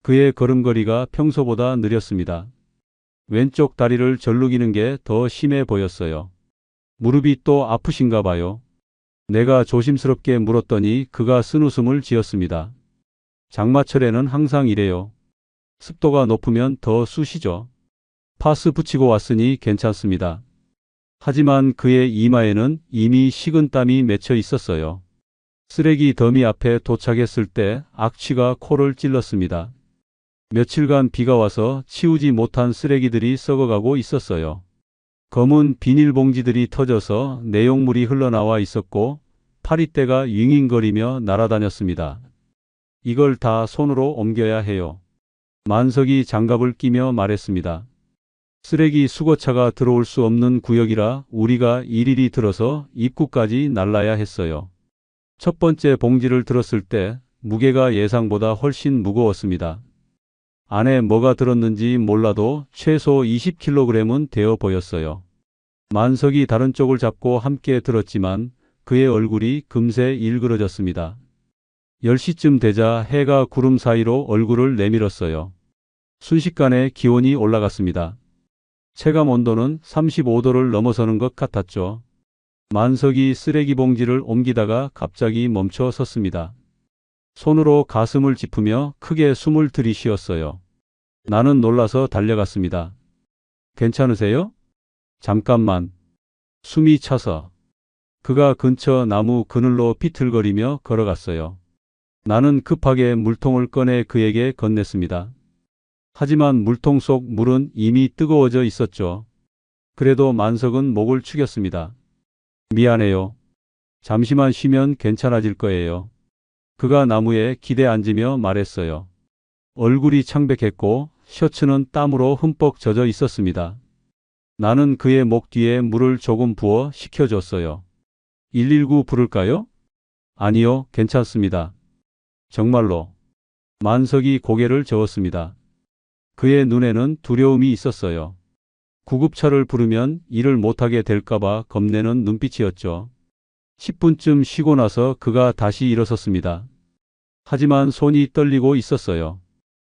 그의 걸음걸이가 평소보다 느렸습니다. 왼쪽 다리를 절룩이는 게 더 심해 보였어요. 무릎이 또 아프신가 봐요. 내가 조심스럽게 물었더니 그가 쓴웃음을 지었습니다. 장마철에는 항상 이래요. 습도가 높으면 더 쑤시죠. 파스 붙이고 왔으니 괜찮습니다. 하지만 그의 이마에는 이미 식은 땀이 맺혀 있었어요. 쓰레기 더미 앞에 도착했을 때 악취가 코를 찔렀습니다. 며칠간 비가 와서 치우지 못한 쓰레기들이 썩어가고 있었어요. 검은 비닐봉지들이 터져서 내용물이 흘러나와 있었고 파리떼가 윙윙거리며 날아다녔습니다. 이걸 다 손으로 옮겨야 해요. 만석이 장갑을 끼며 말했습니다. 쓰레기 수거차가 들어올 수 없는 구역이라 우리가 일일이 들어서 입구까지 날라야 했어요. 첫 번째 봉지를 들었을 때 무게가 예상보다 훨씬 무거웠습니다. 안에 뭐가 들었는지 몰라도 최소 20kg은 되어 보였어요. 만석이 다른 쪽을 잡고 함께 들었지만 그의 얼굴이 금세 일그러졌습니다. 10시쯤 되자 해가 구름 사이로 얼굴을 내밀었어요. 순식간에 기온이 올라갔습니다. 체감 온도는 35도를 넘어서는 것 같았죠. 만석이 쓰레기 봉지를 옮기다가 갑자기 멈춰 섰습니다. 손으로 가슴을 짚으며 크게 숨을 들이쉬었어요. 나는 놀라서 달려갔습니다. 괜찮으세요? 잠깐만. 숨이 차서. 그가 근처 나무 그늘로 비틀거리며 걸어갔어요. 나는 급하게 물통을 꺼내 그에게 건넸습니다. 하지만 물통 속 물은 이미 뜨거워져 있었죠. 그래도 만석은 목을 축였습니다. 미안해요. 잠시만 쉬면 괜찮아질 거예요. 그가 나무에 기대 앉으며 말했어요. 얼굴이 창백했고 셔츠는 땀으로 흠뻑 젖어 있었습니다. 나는 그의 목 뒤에 물을 조금 부어 식혀줬어요. 119 부를까요? 아니요, 괜찮습니다. 정말로. 만석이 고개를 저었습니다. 그의 눈에는 두려움이 있었어요. 구급차를 부르면 일을 못하게 될까봐 겁내는 눈빛이었죠. 10분쯤 쉬고 나서 그가 다시 일어섰습니다. 하지만 손이 떨리고 있었어요.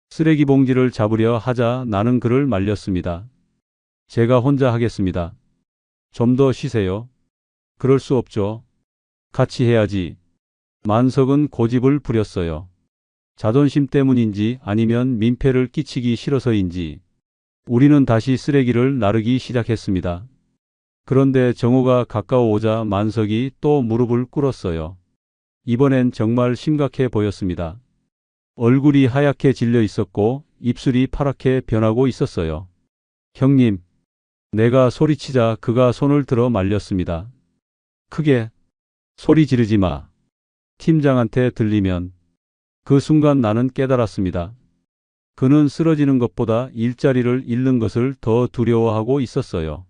쓰레기 봉지를 잡으려 하자 나는 그를 말렸습니다. 제가 혼자 하겠습니다. 좀 더 쉬세요. 그럴 수 없죠. 같이 해야지. 만석은 고집을 부렸어요. 자존심 때문인지 아니면 민폐를 끼치기 싫어서인지 우리는 다시 쓰레기를 나르기 시작했습니다. 그런데 정오가 가까워오자 만석이 또 무릎을 꿇었어요. 이번엔 정말 심각해 보였습니다. 얼굴이 하얗게 질려 있었고 입술이 파랗게 변하고 있었어요. 형님, 내가 소리치자 그가 손을 들어 말렸습니다. 크게 소리 지르지 마. 팀장한테 들리면. 그 순간 나는 깨달았습니다. 그는 쓰러지는 것보다 일자리를 잃는 것을 더 두려워하고 있었어요.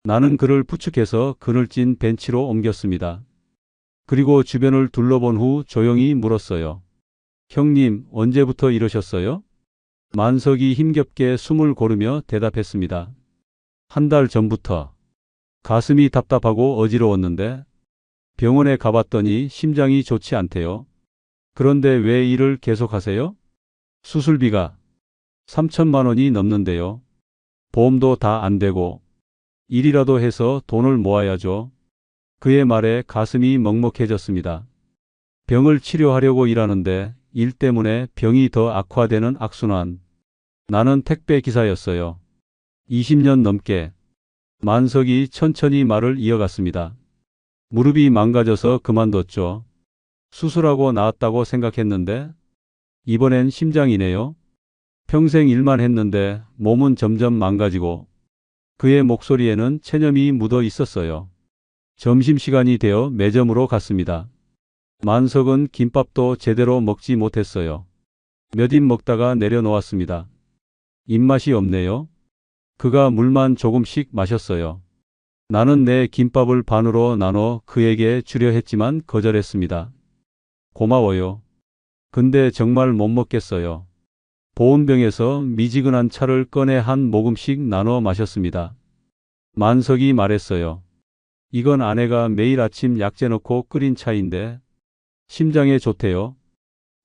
나는 그를 부축해서 그늘진 벤치로 옮겼습니다. 그리고 주변을 둘러본 후 조용히 물었어요. 형님, 언제부터 이러셨어요? 만석이 힘겹게 숨을 고르며 대답했습니다. 한 달 전부터. 가슴이 답답하고 어지러웠는데 병원에 가봤더니 심장이 좋지 않대요. 그런데 왜 일을 계속하세요? 수술비가 3천만 원이 넘는데요. 보험도 다 안 되고 일이라도 해서 돈을 모아야죠. 그의 말에 가슴이 먹먹해졌습니다. 병을 치료하려고 일하는데 일 때문에 병이 더 악화되는 악순환. 나는 택배 기사였어요. 20년 넘게. 만석이 천천히 말을 이어갔습니다. 무릎이 망가져서 그만뒀죠. 수술하고 나았다고 생각했는데 이번엔 심장이네요. 평생 일만 했는데 몸은 점점 망가지고 그의 목소리에는 체념이 묻어 있었어요. 점심시간이 되어 매점으로 갔습니다. 만석은 김밥도 제대로 먹지 못했어요. 몇 입 먹다가 내려놓았습니다. 입맛이 없네요. 그가 물만 조금씩 마셨어요. 나는 내 김밥을 반으로 나눠 그에게 주려 했지만 거절했습니다. 고마워요. 근데 정말 못 먹겠어요. 보온병에서 미지근한 차를 꺼내 한 모금씩 나눠 마셨습니다. 만석이 말했어요. 이건 아내가 매일 아침 약재 넣고 끓인 차인데 심장에 좋대요.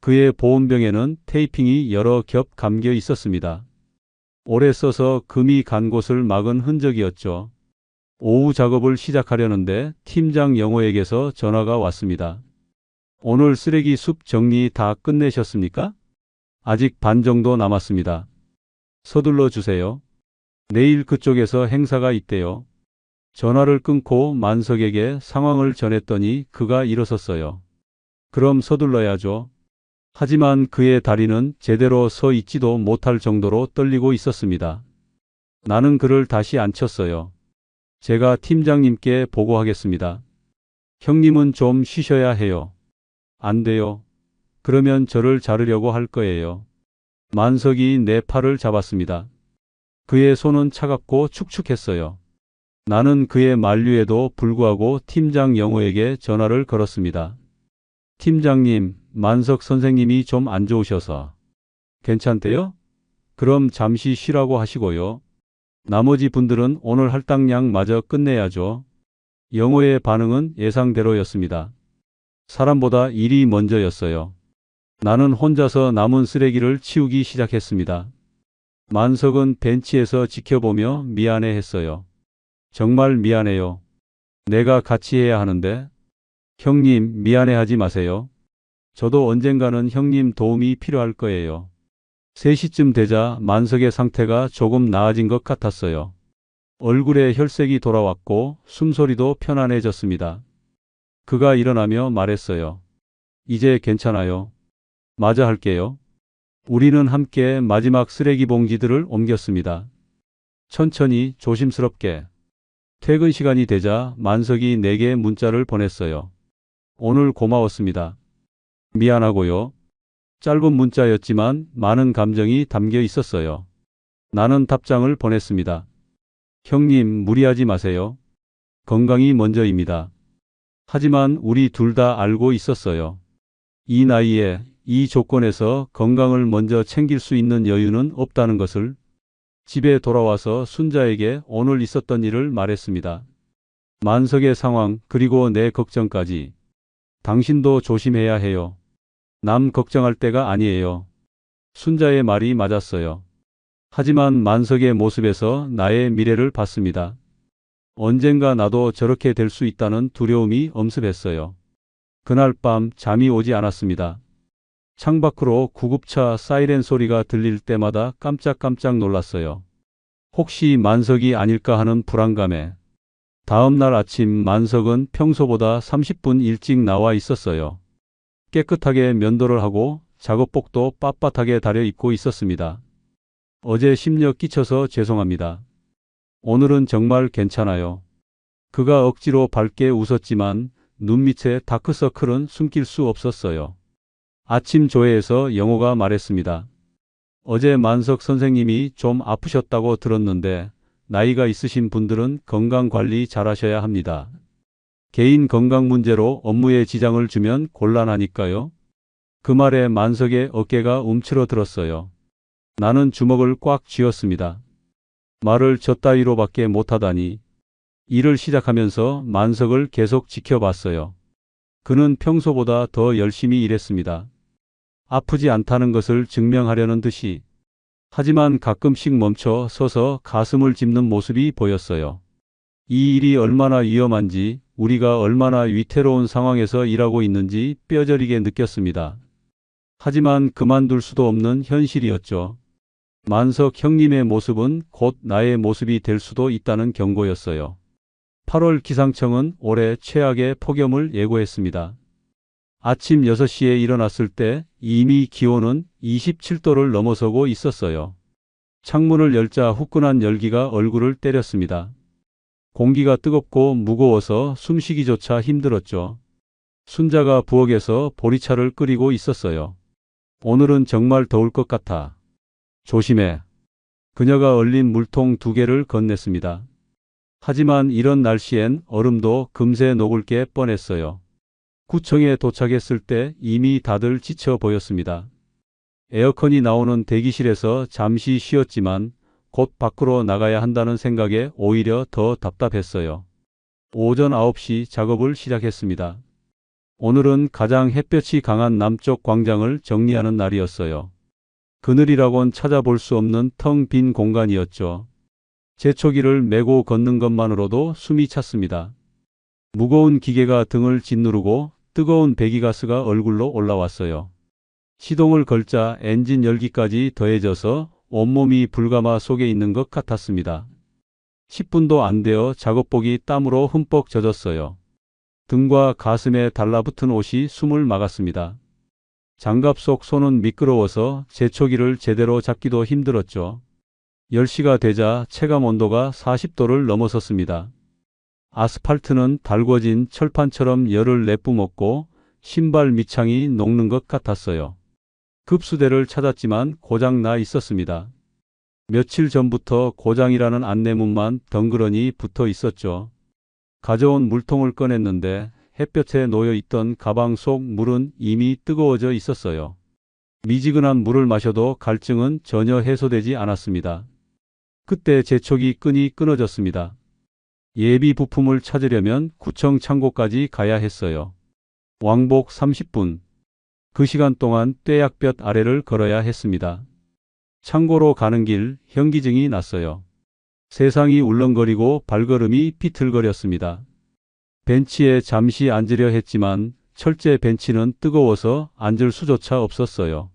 그의 보온병에는 테이핑이 여러 겹 감겨 있었습니다. 오래 써서 금이 간 곳을 막은 흔적이었죠. 오후 작업을 시작하려는데 팀장 영호에게서 전화가 왔습니다. 오늘 쓰레기 숲 정리 다 끝내셨습니까? 아직 반 정도 남았습니다. 서둘러 주세요. 내일 그쪽에서 행사가 있대요. 전화를 끊고 만석에게 상황을 전했더니 그가 일어섰어요. 그럼 서둘러야죠. 하지만 그의 다리는 제대로 서 있지도 못할 정도로 떨리고 있었습니다. 나는 그를 다시 앉혔어요. 제가 팀장님께 보고하겠습니다. 형님은 좀 쉬셔야 해요. 안 돼요. 그러면 저를 자르려고 할 거예요. 만석이 내 팔을 잡았습니다. 그의 손은 차갑고 축축했어요. 나는 그의 만류에도 불구하고 팀장 영호에게 전화를 걸었습니다. 팀장님, 만석 선생님이 좀 안 좋으셔서. 괜찮대요? 그럼 잠시 쉬라고 하시고요. 나머지 분들은 오늘 할당량 마저 끝내야죠. 영호의 반응은 예상대로였습니다. 사람보다 일이 먼저였어요. 나는 혼자서 남은 쓰레기를 치우기 시작했습니다. 만석은 벤치에서 지켜보며 미안해했어요. 정말 미안해요. 내가 같이 해야 하는데. 형님, 미안해하지 마세요. 저도 언젠가는 형님 도움이 필요할 거예요. 3시쯤 되자 만석의 상태가 조금 나아진 것 같았어요. 얼굴에 혈색이 돌아왔고 숨소리도 편안해졌습니다. 그가 일어나며 말했어요. 이제 괜찮아요. 마저 할게요. 우리는 함께 마지막 쓰레기 봉지들을 옮겼습니다. 천천히 조심스럽게. 퇴근 시간이 되자 만석이 내게 문자를 보냈어요. 오늘 고마웠습니다. 미안하고요. 짧은 문자였지만 많은 감정이 담겨 있었어요. 나는 답장을 보냈습니다. 형님, 무리하지 마세요. 건강이 먼저입니다. 하지만 우리 둘 다 알고 있었어요. 이 나이에 이 조건에서 건강을 먼저 챙길 수 있는 여유는 없다는 것을. 집에 돌아와서 순자에게 오늘 있었던 일을 말했습니다. 만석의 상황 그리고 내 걱정까지. 당신도 조심해야 해요. 남 걱정할 때가 아니에요. 순자의 말이 맞았어요. 하지만 만석의 모습에서 나의 미래를 봤습니다. 언젠가 나도 저렇게 될 수 있다는 두려움이 엄습했어요. 그날 밤 잠이 오지 않았습니다. 창밖으로 구급차 사이렌 소리가 들릴 때마다 깜짝깜짝 놀랐어요. 혹시 만석이 아닐까 하는 불안감에. 다음 날 아침 만석은 평소보다 30분 일찍 나와 있었어요. 깨끗하게 면도를 하고 작업복도 빳빳하게 다려 입고 있었습니다. 어제 심려 끼쳐서 죄송합니다. 오늘은 정말 괜찮아요. 그가 억지로 밝게 웃었지만 눈 밑에 다크서클은 숨길 수 없었어요. 아침 조회에서 영호가 말했습니다. 어제 만석 선생님이 좀 아프셨다고 들었는데 나이가 있으신 분들은 건강관리 잘하셔야 합니다. 개인 건강 문제로 업무에 지장을 주면 곤란하니까요. 그 말에 만석의 어깨가 움츠러들었어요. 나는 주먹을 꽉 쥐었습니다. 말을 저 따위로밖에 못하다니. 일을 시작하면서 만석을 계속 지켜봤어요. 그는 평소보다 더 열심히 일했습니다. 아프지 않다는 것을 증명하려는 듯이. 하지만 가끔씩 멈춰 서서 가슴을 짚는 모습이 보였어요. 이 일이 얼마나 위험한지, 우리가 얼마나 위태로운 상황에서 일하고 있는지 뼈저리게 느꼈습니다. 하지만 그만둘 수도 없는 현실이었죠. 만석 형님의 모습은 곧 나의 모습이 될 수도 있다는 경고였어요. 8월 기상청은 올해 최악의 폭염을 예고했습니다. 아침 6시에 일어났을 때 이미 기온은 27도를 넘어서고 있었어요. 창문을 열자 후끈한 열기가 얼굴을 때렸습니다. 공기가 뜨겁고 무거워서 숨쉬기조차 힘들었죠. 순자가 부엌에서 보리차를 끓이고 있었어요. 오늘은 정말 더울 것 같아. 조심해. 그녀가 얼린 물통 2개를 건넸습니다. 하지만 이런 날씨엔 얼음도 금세 녹을 게 뻔했어요. 구청에 도착했을 때 이미 다들 지쳐 보였습니다. 에어컨이 나오는 대기실에서 잠시 쉬었지만 곧 밖으로 나가야 한다는 생각에 오히려 더 답답했어요. 오전 9시 작업을 시작했습니다. 오늘은 가장 햇볕이 강한 남쪽 광장을 정리하는 날이었어요. 그늘이라곤 찾아볼 수 없는 텅 빈 공간이었죠. 제초기를 메고 걷는 것만으로도 숨이 찼습니다. 무거운 기계가 등을 짓누르고 뜨거운 배기가스가 얼굴로 올라왔어요. 시동을 걸자 엔진 열기까지 더해져서 온몸이 불가마 속에 있는 것 같았습니다. 10분도 안 되어 작업복이 땀으로 흠뻑 젖었어요. 등과 가슴에 달라붙은 옷이 숨을 막았습니다. 장갑 속 손은 미끄러워서 제초기를 제대로 잡기도 힘들었죠. 10시가 되자 체감 온도가 40도를 넘어섰습니다. 아스팔트는 달궈진 철판처럼 열을 내뿜었고 신발 밑창이 녹는 것 같았어요. 급수대를 찾았지만 고장 나 있었습니다. 며칠 전부터 고장이라는 안내문만 덩그러니 붙어 있었죠. 가져온 물통을 꺼냈는데 햇볕에 놓여 있던 가방 속 물은 이미 뜨거워져 있었어요. 미지근한 물을 마셔도 갈증은 전혀 해소되지 않았습니다. 그때 제초기 끈이 끊어졌습니다. 예비 부품을 찾으려면 구청 창고까지 가야 했어요. 왕복 30분. 그 시간 동안 뙤약볕 아래를 걸어야 했습니다. 창고로 가는 길 현기증이 났어요. 세상이 울렁거리고 발걸음이 비틀거렸습니다. 벤치에 잠시 앉으려 했지만 철제 벤치는 뜨거워서 앉을 수조차 없었어요.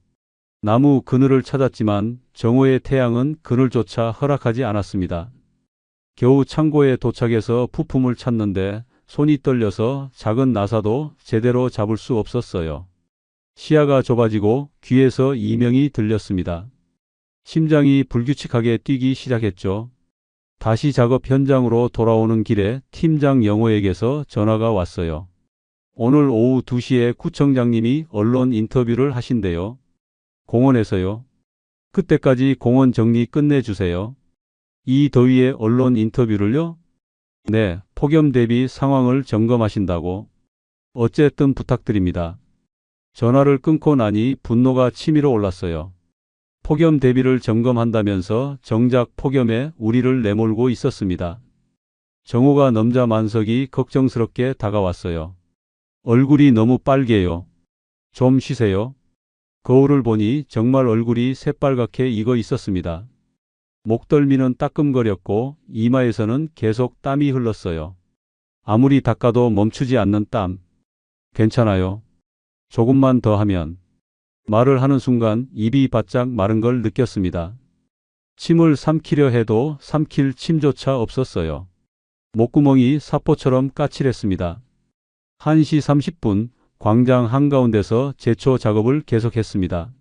나무 그늘을 찾았지만 정오의 태양은 그늘조차 허락하지 않았습니다. 겨우 창고에 도착해서 부품을 찾는데 손이 떨려서 작은 나사도 제대로 잡을 수 없었어요. 시야가 좁아지고 귀에서 이명이 들렸습니다. 심장이 불규칙하게 뛰기 시작했죠. 다시 작업 현장으로 돌아오는 길에 팀장 영호에게서 전화가 왔어요. 오늘 오후 2시에 구청장님이 언론 인터뷰를 하신대요. 공원에서요. 그때까지 공원 정리 끝내주세요. 이 더위에 언론 인터뷰를요? 네, 폭염 대비 상황을 점검하신다고. 어쨌든 부탁드립니다. 전화를 끊고 나니 분노가 치밀어 올랐어요. 폭염 대비를 점검한다면서 정작 폭염에 우리를 내몰고 있었습니다. 정오가 넘자 만석이 걱정스럽게 다가왔어요. 얼굴이 너무 빨개요. 좀 쉬세요. 거울을 보니 정말 얼굴이 새빨갛게 익어 있었습니다. 목덜미는 따끔거렸고 이마에서는 계속 땀이 흘렀어요. 아무리 닦아도 멈추지 않는 땀. 괜찮아요. 조금만 더 하면. 말을 하는 순간 입이 바짝 마른 걸 느꼈습니다. 침을 삼키려 해도 삼킬 침조차 없었어요. 목구멍이 사포처럼 까칠했습니다. 1시 30분 광장 한가운데서 제초 작업을 계속했습니다.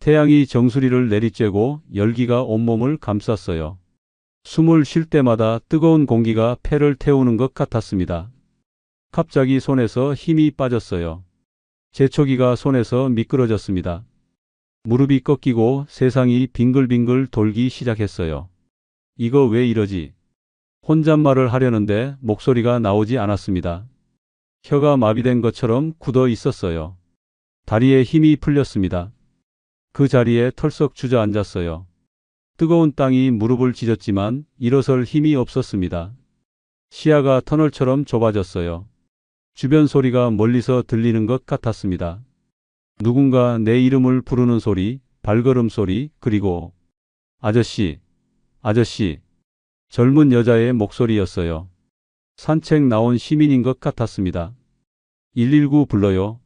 태양이 정수리를 내리쬐고 열기가 온몸을 감쌌어요. 숨을 쉴 때마다 뜨거운 공기가 폐를 태우는 것 같았습니다. 갑자기 손에서 힘이 빠졌어요. 제초기가 손에서 미끄러졌습니다. 무릎이 꺾이고 세상이 빙글빙글 돌기 시작했어요. 이거 왜 이러지? 혼잣말을 하려는데 목소리가 나오지 않았습니다. 혀가 마비된 것처럼 굳어 있었어요. 다리에 힘이 풀렸습니다. 그 자리에 털썩 주저앉았어요. 뜨거운 땅이 무릎을 지졌지만 일어설 힘이 없었습니다. 시야가 터널처럼 좁아졌어요. 주변 소리가 멀리서 들리는 것 같았습니다. 누군가 내 이름을 부르는 소리, 발걸음 소리, 그리고 아저씨, 아저씨. 젊은 여자의 목소리였어요. 산책 나온 시민인 것 같았습니다. 119 불러요.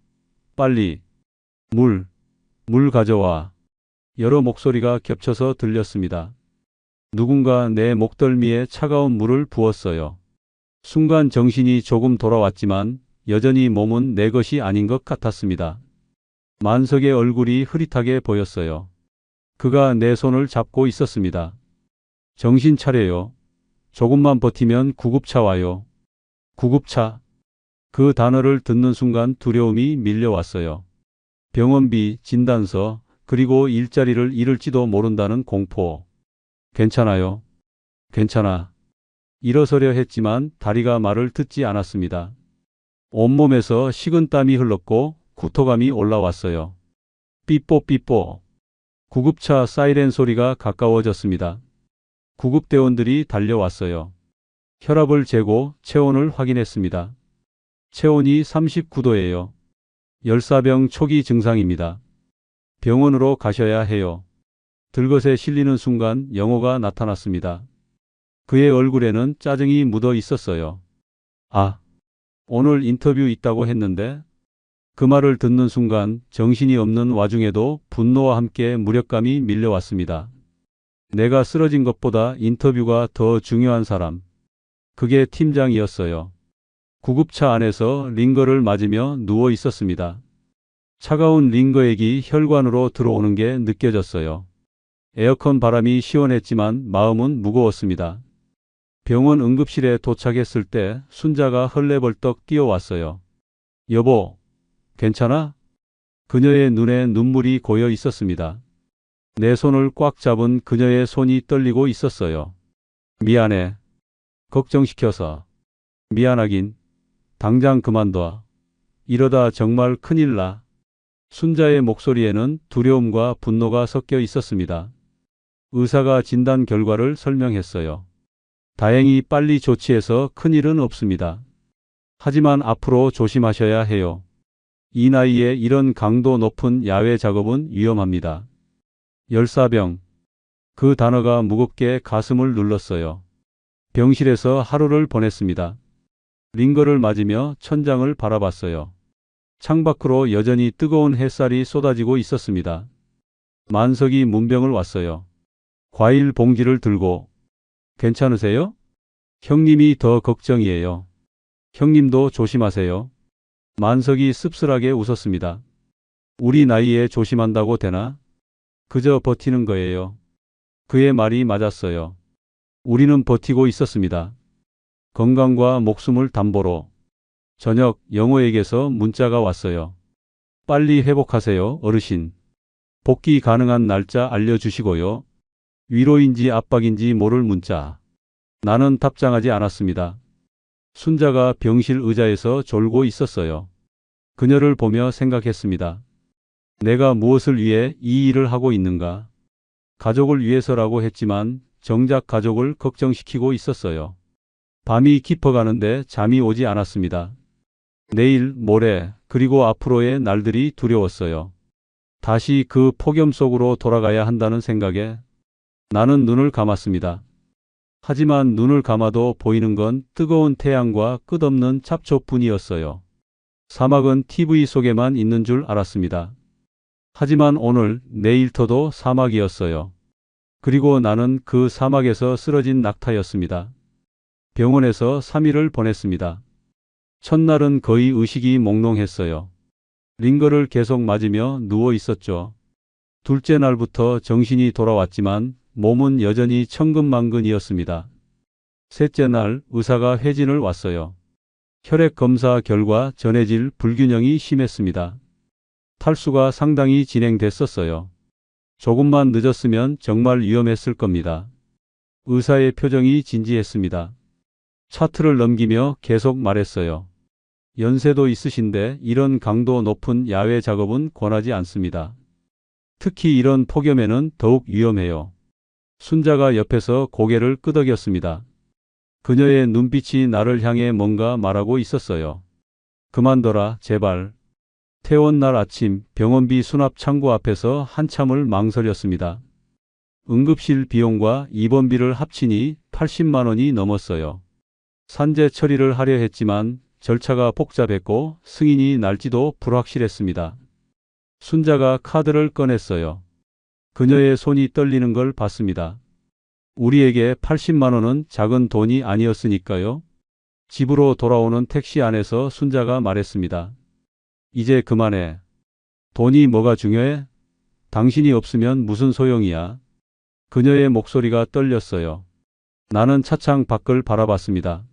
빨리. 물 가져와. 여러 목소리가 겹쳐서 들렸습니다. 누군가 내 목덜미에 차가운 물을 부었어요. 순간 정신이 조금 돌아왔지만 여전히 몸은 내 것이 아닌 것 같았습니다. 만석의 얼굴이 흐릿하게 보였어요. 그가 내 손을 잡고 있었습니다. 정신 차려요. 조금만 버티면 구급차 와요. 구급차. 그 단어를 듣는 순간 두려움이 밀려왔어요. 병원비, 진단서, 그리고 일자리를 잃을지도 모른다는 공포. 괜찮아요. 괜찮아. 일어서려 했지만 다리가 말을 듣지 않았습니다. 온몸에서 식은땀이 흘렀고 구토감이 올라왔어요. 삐뽀삐뽀. 구급차 사이렌 소리가 가까워졌습니다. 구급대원들이 달려왔어요. 혈압을 재고 체온을 확인했습니다. 체온이 39도예요. 열사병 초기 증상입니다. 병원으로 가셔야 해요. 들것에 실리는 순간 영호가 나타났습니다. 그의 얼굴에는 짜증이 묻어 있었어요. 아, 오늘 인터뷰 있다고 했는데. 그 말을 듣는 순간 정신이 없는 와중에도 분노와 함께 무력감이 밀려왔습니다. 내가 쓰러진 것보다 인터뷰가 더 중요한 사람. 그게 팀장이었어요. 구급차 안에서 링거를 맞으며 누워 있었습니다. 차가운 링거액이 혈관으로 들어오는 게 느껴졌어요. 에어컨 바람이 시원했지만 마음은 무거웠습니다. 병원 응급실에 도착했을 때 순자가 헐레벌떡 뛰어왔어요. 여보, 괜찮아? 그녀의 눈에 눈물이 고여 있었습니다. 내 손을 꽉 잡은 그녀의 손이 떨리고 있었어요. 미안해. 걱정시켜서. 미안하긴. 당장 그만둬. 이러다 정말 큰일 나. 순자의 목소리에는 두려움과 분노가 섞여 있었습니다. 의사가 진단 결과를 설명했어요. 다행히 빨리 조치해서 큰일은 없습니다. 하지만 앞으로 조심하셔야 해요. 이 나이에 이런 강도 높은 야외 작업은 위험합니다. 열사병. 그 단어가 무겁게 가슴을 눌렀어요. 병실에서 하루를 보냈습니다. 링거를 맞으며 천장을 바라봤어요. 창밖으로 여전히 뜨거운 햇살이 쏟아지고 있었습니다. 만석이 문병을 왔어요. 과일 봉지를 들고. 괜찮으세요? 형님이 더 걱정이에요. 형님도 조심하세요. 만석이 씁쓸하게 웃었습니다. 우리 나이에 조심한다고 되나? 그저 버티는 거예요. 그의 말이 맞았어요. 우리는 버티고 있었습니다. 건강과 목숨을 담보로. 저녁 영호에게서 문자가 왔어요. 빨리 회복하세요, 어르신. 복귀 가능한 날짜 알려주시고요. 위로인지 압박인지 모를 문자. 나는 답장하지 않았습니다. 순자가 병실 의자에서 졸고 있었어요. 그녀를 보며 생각했습니다. 내가 무엇을 위해 이 일을 하고 있는가? 가족을 위해서라고 했지만 정작 가족을 걱정시키고 있었어요. 밤이 깊어가는데 잠이 오지 않았습니다. 내일, 모레, 그리고 앞으로의 날들이 두려웠어요. 다시 그 폭염 속으로 돌아가야 한다는 생각에 나는 눈을 감았습니다. 하지만 눈을 감아도 보이는 건 뜨거운 태양과 끝없는 잡초뿐이었어요. 사막은 TV 속에만 있는 줄 알았습니다. 하지만 오늘, 내일터도 사막이었어요. 그리고 나는 그 사막에서 쓰러진 낙타였습니다. 병원에서 3일을 보냈습니다. 첫날은 거의 의식이 몽롱했어요. 링거를 계속 맞으며 누워 있었죠. 둘째 날부터 정신이 돌아왔지만 몸은 여전히 천근만근이었습니다. 셋째 날 의사가 회진을 왔어요. 혈액 검사 결과 전해질 불균형이 심했습니다. 탈수가 상당히 진행됐었어요. 조금만 늦었으면 정말 위험했을 겁니다. 의사의 표정이 진지했습니다. 차트를 넘기며 계속 말했어요. 연세도 있으신데 이런 강도 높은 야외 작업은 권하지 않습니다. 특히 이런 폭염에는 더욱 위험해요. 순자가 옆에서 고개를 끄덕였습니다. 그녀의 눈빛이 나를 향해 뭔가 말하고 있었어요. 그만둬라, 제발. 퇴원날 아침 병원비 수납 창구 앞에서 한참을 망설였습니다. 응급실 비용과 입원비를 합치니 80만 원이 넘었어요. 산재 처리를 하려 했지만 절차가 복잡했고 승인이 날지도 불확실했습니다. 순자가 카드를 꺼냈어요. 그녀의 손이 떨리는 걸 봤습니다. 우리에게 80만 원은 작은 돈이 아니었으니까요. 집으로 돌아오는 택시 안에서 순자가 말했습니다. 이제 그만해. 돈이 뭐가 중요해? 당신이 없으면 무슨 소용이야? 그녀의 목소리가 떨렸어요. 나는 차창 밖을 바라봤습니다.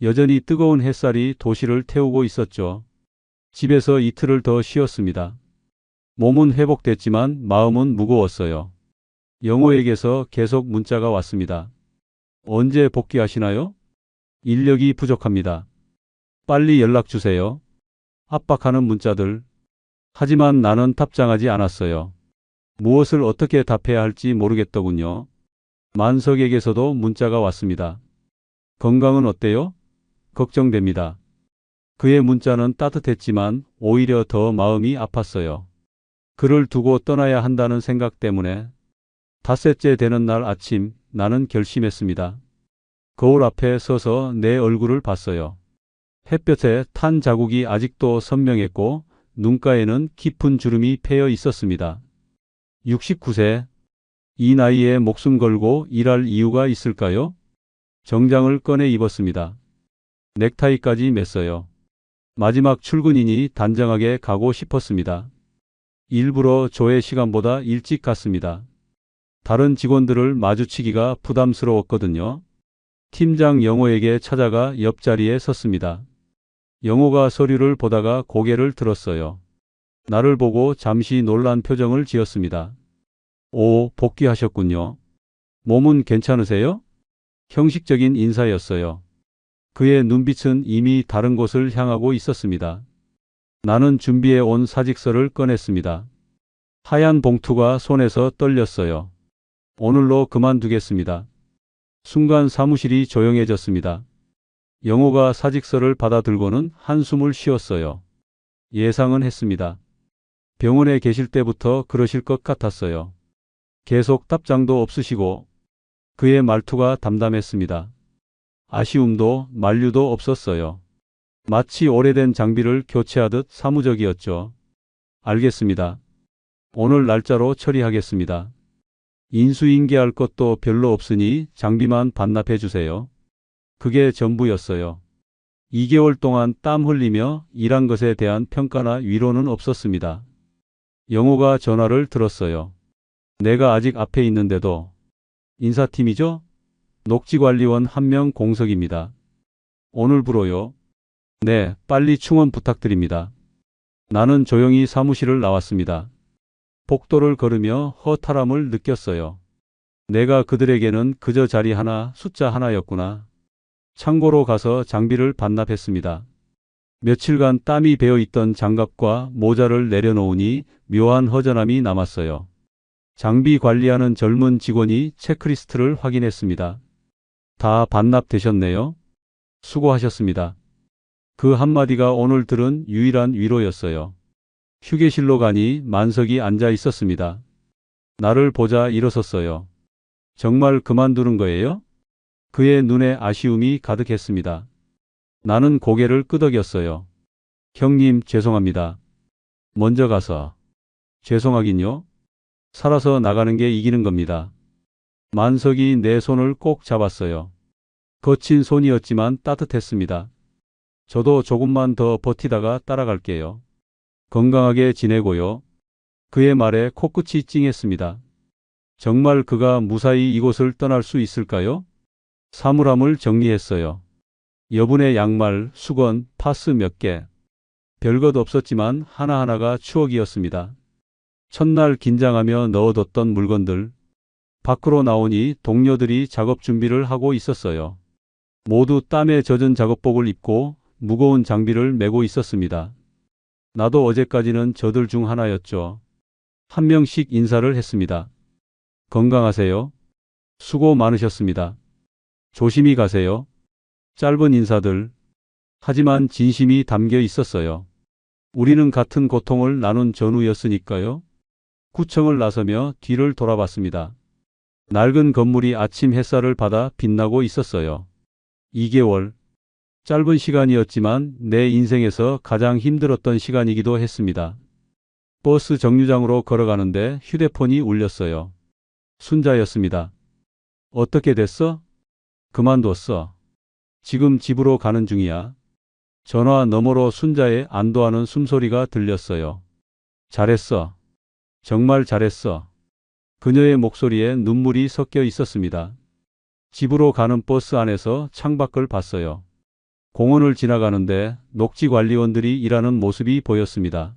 여전히 뜨거운 햇살이 도시를 태우고 있었죠. 집에서 이틀을 더 쉬었습니다. 몸은 회복됐지만 마음은 무거웠어요. 영호에게서 계속 문자가 왔습니다. 언제 복귀하시나요? 인력이 부족합니다. 빨리 연락 주세요. 압박하는 문자들. 하지만 나는 답장하지 않았어요. 무엇을 어떻게 답해야 할지 모르겠더군요. 만석에게서도 문자가 왔습니다. 건강은 어때요? 걱정됩니다. 그의 문자는 따뜻했지만 오히려 더 마음이 아팠어요. 그를 두고 떠나야 한다는 생각 때문에. 닷새째 되는 날 아침 나는 결심했습니다. 거울 앞에 서서 내 얼굴을 봤어요. 햇볕에 탄 자국이 아직도 선명했고 눈가에는 깊은 주름이 패여 있었습니다. 69세. 이 나이에 목숨 걸고 일할 이유가 있을까요? 정장을 꺼내 입었습니다. 넥타이까지 맸어요. 마지막 출근이니 단정하게 가고 싶었습니다. 일부러 조회 시간보다 일찍 갔습니다. 다른 직원들을 마주치기가 부담스러웠거든요. 팀장 영호에게 찾아가 옆자리에 섰습니다. 영호가 서류를 보다가 고개를 들었어요. 나를 보고 잠시 놀란 표정을 지었습니다. 오, 복귀하셨군요. 몸은 괜찮으세요? 형식적인 인사였어요. 그의 눈빛은 이미 다른 곳을 향하고 있었습니다. 나는 준비해 온 사직서를 꺼냈습니다. 하얀 봉투가 손에서 떨렸어요. 오늘로 그만두겠습니다. 순간 사무실이 조용해졌습니다. 영호가 사직서를 받아들고는 한숨을 쉬었어요. 예상은 했습니다. 병원에 계실 때부터 그러실 것 같았어요. 계속 답장도 없으시고. 그의 말투가 담담했습니다. 아쉬움도 만류도 없었어요. 마치 오래된 장비를 교체하듯 사무적이었죠. 알겠습니다. 오늘 날짜로 처리하겠습니다. 인수인계할 것도 별로 없으니 장비만 반납해 주세요. 그게 전부였어요. 2개월 동안 땀 흘리며 일한 것에 대한 평가나 위로는 없었습니다. 영호가 전화를 들었어요. 내가 아직 앞에 있는데도. 인사팀이죠? 녹지관리원 1명 공석입니다. 오늘부로요? 네, 빨리 충원 부탁드립니다. 나는 조용히 사무실을 나왔습니다. 복도를 걸으며 허탈함을 느꼈어요. 내가 그들에게는 그저 자리 하나, 숫자 하나였구나. 창고로 가서 장비를 반납했습니다. 며칠간 땀이 배어 있던 장갑과 모자를 내려놓으니 묘한 허전함이 남았어요. 장비 관리하는 젊은 직원이 체크리스트를 확인했습니다. 다 반납되셨네요. 수고하셨습니다. 그 한마디가 오늘 들은 유일한 위로였어요. 휴게실로 가니 만석이 앉아 있었습니다. 나를 보자 일어섰어요. 정말 그만두는 거예요? 그의 눈에 아쉬움이 가득했습니다. 나는 고개를 끄덕였어요. 형님, 죄송합니다. 먼저 가서. 죄송하긴요? 살아서 나가는 게 이기는 겁니다. 만석이 내 손을 꼭 잡았어요. 거친 손이었지만 따뜻했습니다. 저도 조금만 더 버티다가 따라갈게요. 건강하게 지내고요. 그의 말에 코끝이 찡했습니다. 정말 그가 무사히 이곳을 떠날 수 있을까요? 사물함을 정리했어요. 여분의 양말, 수건, 파스 몇 개. 별것 없었지만 하나하나가 추억이었습니다. 첫날 긴장하며 넣어뒀던 물건들. 밖으로 나오니 동료들이 작업 준비를 하고 있었어요. 모두 땀에 젖은 작업복을 입고 무거운 장비를 메고 있었습니다. 나도 어제까지는 저들 중 하나였죠. 한 명씩 인사를 했습니다. 건강하세요. 수고 많으셨습니다. 조심히 가세요. 짧은 인사들. 하지만 진심이 담겨 있었어요. 우리는 같은 고통을 나눈 전우였으니까요. 구청을 나서며 뒤를 돌아봤습니다. 낡은 건물이 아침 햇살을 받아 빛나고 있었어요. 2개월. 짧은 시간이었지만 내 인생에서 가장 힘들었던 시간이기도 했습니다. 버스 정류장으로 걸어가는데 휴대폰이 울렸어요. 순자였습니다. 어떻게 됐어? 그만뒀어. 지금 집으로 가는 중이야. 전화 너머로 순자의 안도하는 숨소리가 들렸어요. 잘했어. 정말 잘했어. 그녀의 목소리에 눈물이 섞여 있었습니다. 집으로 가는 버스 안에서 창밖을 봤어요. 공원을 지나가는데 녹지 관리원들이 일하는 모습이 보였습니다.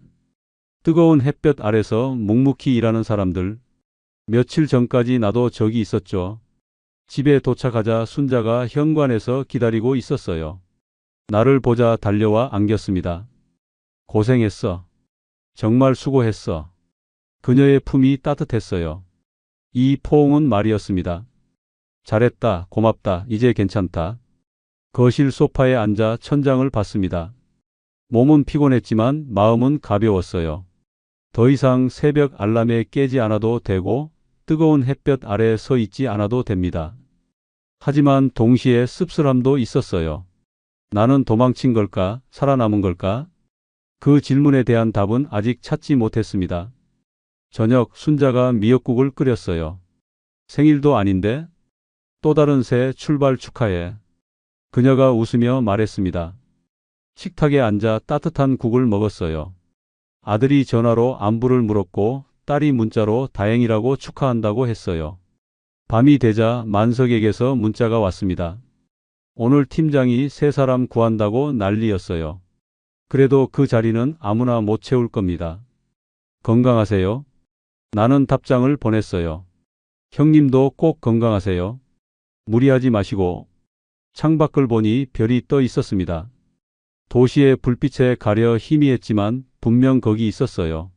뜨거운 햇볕 아래서 묵묵히 일하는 사람들. 며칠 전까지 나도 저기 있었죠. 집에 도착하자 순자가 현관에서 기다리고 있었어요. 나를 보자 달려와 안겼습니다. 고생했어. 정말 수고했어. 그녀의 품이 따뜻했어요. 이 포옹은 말이었습니다. 잘했다, 고맙다, 이제 괜찮다. 거실 소파에 앉아 천장을 봤습니다. 몸은 피곤했지만 마음은 가벼웠어요. 더 이상 새벽 알람에 깨지 않아도 되고 뜨거운 햇볕 아래 서 있지 않아도 됩니다. 하지만 동시에 씁쓸함도 있었어요. 나는 도망친 걸까? 살아남은 걸까? 그 질문에 대한 답은 아직 찾지 못했습니다. 저녁 순자가 미역국을 끓였어요. 생일도 아닌데? 또 다른 새 출발 축하해. 그녀가 웃으며 말했습니다. 식탁에 앉아 따뜻한 국을 먹었어요. 아들이 전화로 안부를 물었고 딸이 문자로 다행이라고 축하한다고 했어요. 밤이 되자 만석에게서 문자가 왔습니다. 오늘 팀장이 세 사람 구한다고 난리였어요. 그래도 그 자리는 아무나 못 채울 겁니다. 건강하세요. 나는 답장을 보냈어요. 형님도 꼭 건강하세요. 무리하지 마시고. 창밖을 보니 별이 떠 있었습니다. 도시의 불빛에 가려 희미했지만 분명 거기 있었어요.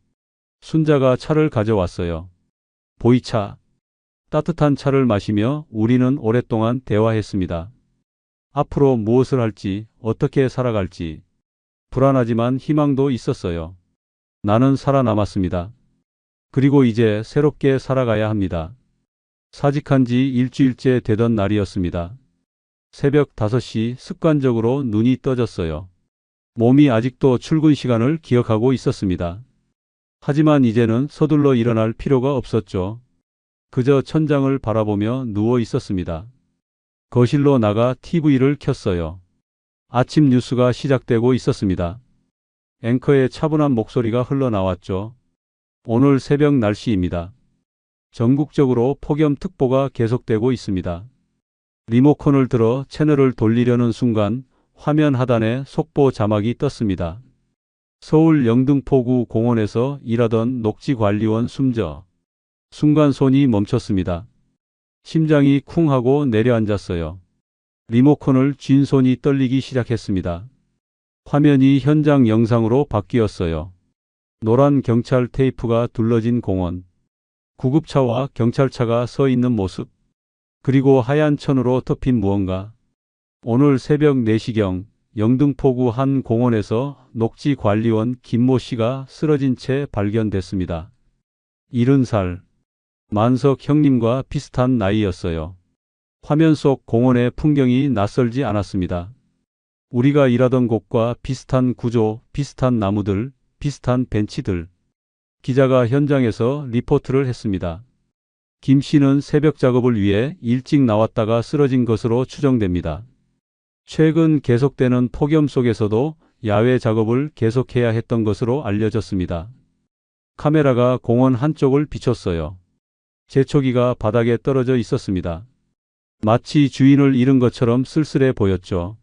순자가 차를 가져왔어요. 보이차. 따뜻한 차를 마시며 우리는 오랫동안 대화했습니다. 앞으로 무엇을 할지, 어떻게 살아갈지. 불안하지만 희망도 있었어요. 나는 살아남았습니다. 그리고 이제 새롭게 살아가야 합니다. 사직한 지 일주일째 되던 날이었습니다. 새벽 5시 습관적으로 눈이 떠졌어요. 몸이 아직도 출근 시간을 기억하고 있었습니다. 하지만 이제는 서둘러 일어날 필요가 없었죠. 그저 천장을 바라보며 누워 있었습니다. 거실로 나가 TV를 켰어요. 아침 뉴스가 시작되고 있었습니다. 앵커의 차분한 목소리가 흘러나왔죠. 오늘 새벽 날씨입니다. 전국적으로 폭염특보가 계속되고 있습니다. 리모컨을 들어 채널을 돌리려는 순간 화면 하단에 속보 자막이 떴습니다. 서울 영등포구 공원에서 일하던 녹지관리원 숨져. 순간 손이 멈췄습니다. 심장이 쿵 하고 내려앉았어요. 리모컨을 쥔 손이 떨리기 시작했습니다. 화면이 현장 영상으로 바뀌었어요. 노란 경찰 테이프가 둘러진 공원. 구급차와 경찰차가 서 있는 모습. 그리고 하얀 천으로 덮인 무언가. 오늘 새벽 4시경 영등포구 한 공원에서 녹지관리원 김모 씨가 쓰러진 채 발견됐습니다. 70살. 만석 형님과 비슷한 나이였어요. 화면 속 공원의 풍경이 낯설지 않았습니다. 우리가 일하던 곳과 비슷한 구조, 비슷한 나무들, 비슷한 벤치들. 기자가 현장에서 리포트를 했습니다. 김 씨는 새벽 작업을 위해 일찍 나왔다가 쓰러진 것으로 추정됩니다. 최근 계속되는 폭염 속에서도 야외 작업을 계속해야 했던 것으로 알려졌습니다. 카메라가 공원 한쪽을 비췄어요. 제초기가 바닥에 떨어져 있었습니다. 마치 주인을 잃은 것처럼 쓸쓸해 보였죠.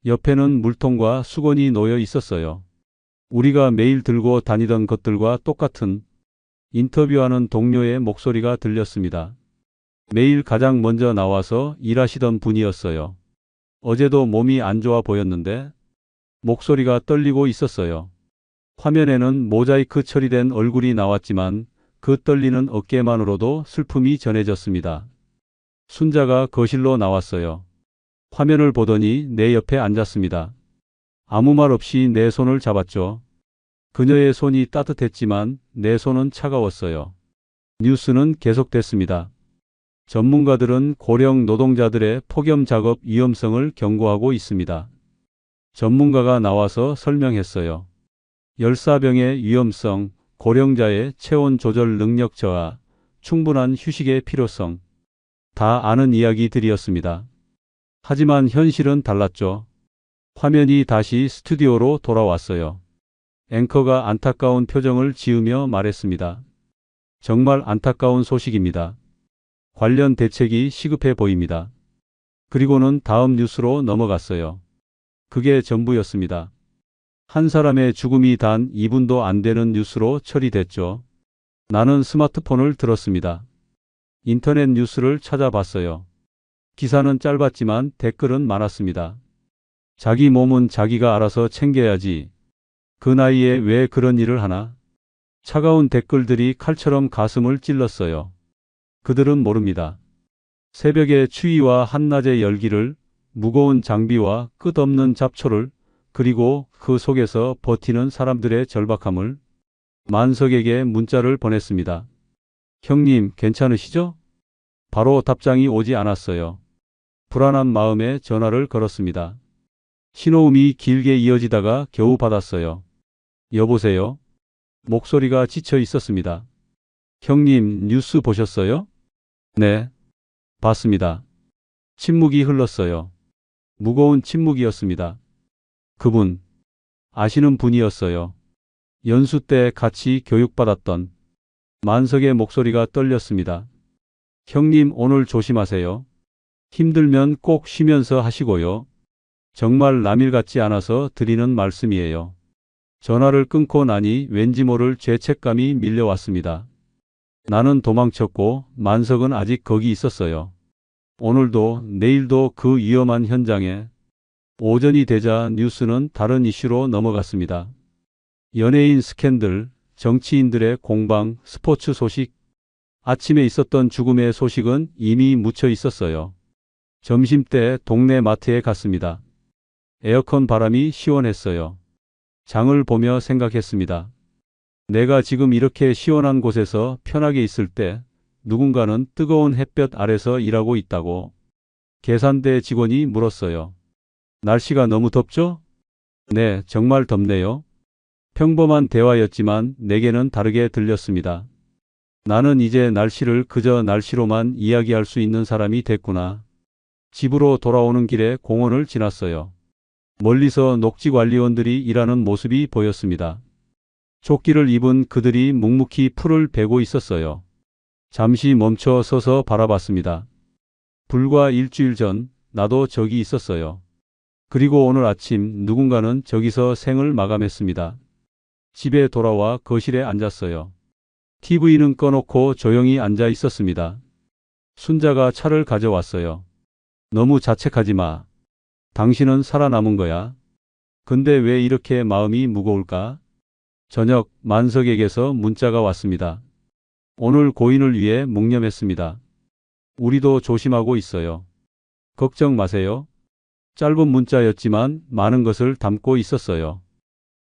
옆에는 물통과 수건이 놓여 있었어요. 우리가 매일 들고 다니던 것들과 똑같은. 인터뷰하는 동료의 목소리가 들렸습니다. 매일 가장 먼저 나와서 일하시던 분이었어요. 어제도 몸이 안 좋아 보였는데 목소리가 떨리고 있었어요. 화면에는 모자이크 처리된 얼굴이 나왔지만 그 떨리는 어깨만으로도 슬픔이 전해졌습니다. 순자가 거실로 나왔어요. 화면을 보더니 내 옆에 앉았습니다. 아무 말 없이 내 손을 잡았죠. 그녀의 손이 따뜻했지만 내 손은 차가웠어요. 뉴스는 계속됐습니다. 전문가들은 고령 노동자들의 폭염 작업 위험성을 경고하고 있습니다. 전문가가 나와서 설명했어요. 열사병의 위험성, 고령자의 체온 조절 능력 저하, 충분한 휴식의 필요성. 다 아는 이야기들이었습니다. 하지만 현실은 달랐죠. 화면이 다시 스튜디오로 돌아왔어요. 앵커가 안타까운 표정을 지으며 말했습니다. 정말 안타까운 소식입니다. 관련 대책이 시급해 보입니다. 그리고는 다음 뉴스로 넘어갔어요. 그게 전부였습니다. 한 사람의 죽음이 단 2분도 안 되는 뉴스로 처리됐죠. 나는 스마트폰을 들었습니다. 인터넷 뉴스를 찾아봤어요. 기사는 짧았지만 댓글은 많았습니다. 자기 몸은 자기가 알아서 챙겨야지. 그 나이에 왜 그런 일을 하나? 차가운 댓글들이 칼처럼 가슴을 찔렀어요. 그들은 모릅니다. 새벽의 추위와 한낮의 열기를, 무거운 장비와 끝없는 잡초를, 그리고 그 속에서 버티는 사람들의 절박함을. 만석에게 문자를 보냈습니다. 형님, 괜찮으시죠? 바로 답장이 오지 않았어요. 불안한 마음에 전화를 걸었습니다. 신호음이 길게 이어지다가 겨우 받았어요. 여보세요? 목소리가 지쳐 있었습니다. 형님, 뉴스 보셨어요? 네, 봤습니다. 침묵이 흘렀어요. 무거운 침묵이었습니다. 그분, 아시는 분이었어요. 연수 때 같이 교육받았던. 만석의 목소리가 떨렸습니다. 형님, 오늘 조심하세요. 힘들면 꼭 쉬면서 하시고요. 정말 남일 같지 않아서 드리는 말씀이에요. 전화를 끊고 나니 왠지 모를 죄책감이 밀려왔습니다. 나는 도망쳤고 만석은 아직 거기 있었어요. 오늘도 내일도 그 위험한 현장에. 오전이 되자 뉴스는 다른 이슈로 넘어갔습니다. 연예인 스캔들, 정치인들의 공방, 스포츠 소식. 아침에 있었던 죽음의 소식은 이미 묻혀 있었어요. 점심때 동네 마트에 갔습니다. 에어컨 바람이 시원했어요. 장을 보며 생각했습니다. 내가 지금 이렇게 시원한 곳에서 편하게 있을 때 누군가는 뜨거운 햇볕 아래서 일하고 있다고. 계산대 직원이 물었어요. 날씨가 너무 덥죠? 네, 정말 덥네요. 평범한 대화였지만 내게는 다르게 들렸습니다. 나는 이제 날씨를 그저 날씨로만 이야기할 수 있는 사람이 됐구나. 집으로 돌아오는 길에 공원을 지났어요. 멀리서 녹지관리원들이 일하는 모습이 보였습니다. 조끼를 입은 그들이 묵묵히 풀을 베고 있었어요. 잠시 멈춰 서서 바라봤습니다. 불과 일주일 전 나도 저기 있었어요. 그리고 오늘 아침 누군가는 저기서 생을 마감했습니다. 집에 돌아와 거실에 앉았어요. TV는 꺼놓고 조용히 앉아 있었습니다. 순자가 차를 가져왔어요. 너무 자책하지 마. 당신은 살아남은 거야. 근데 왜 이렇게 마음이 무거울까? 저녁 만석에게서 문자가 왔습니다. 오늘 고인을 위해 묵념했습니다. 우리도 조심하고 있어요. 걱정 마세요. 짧은 문자였지만 많은 것을 담고 있었어요.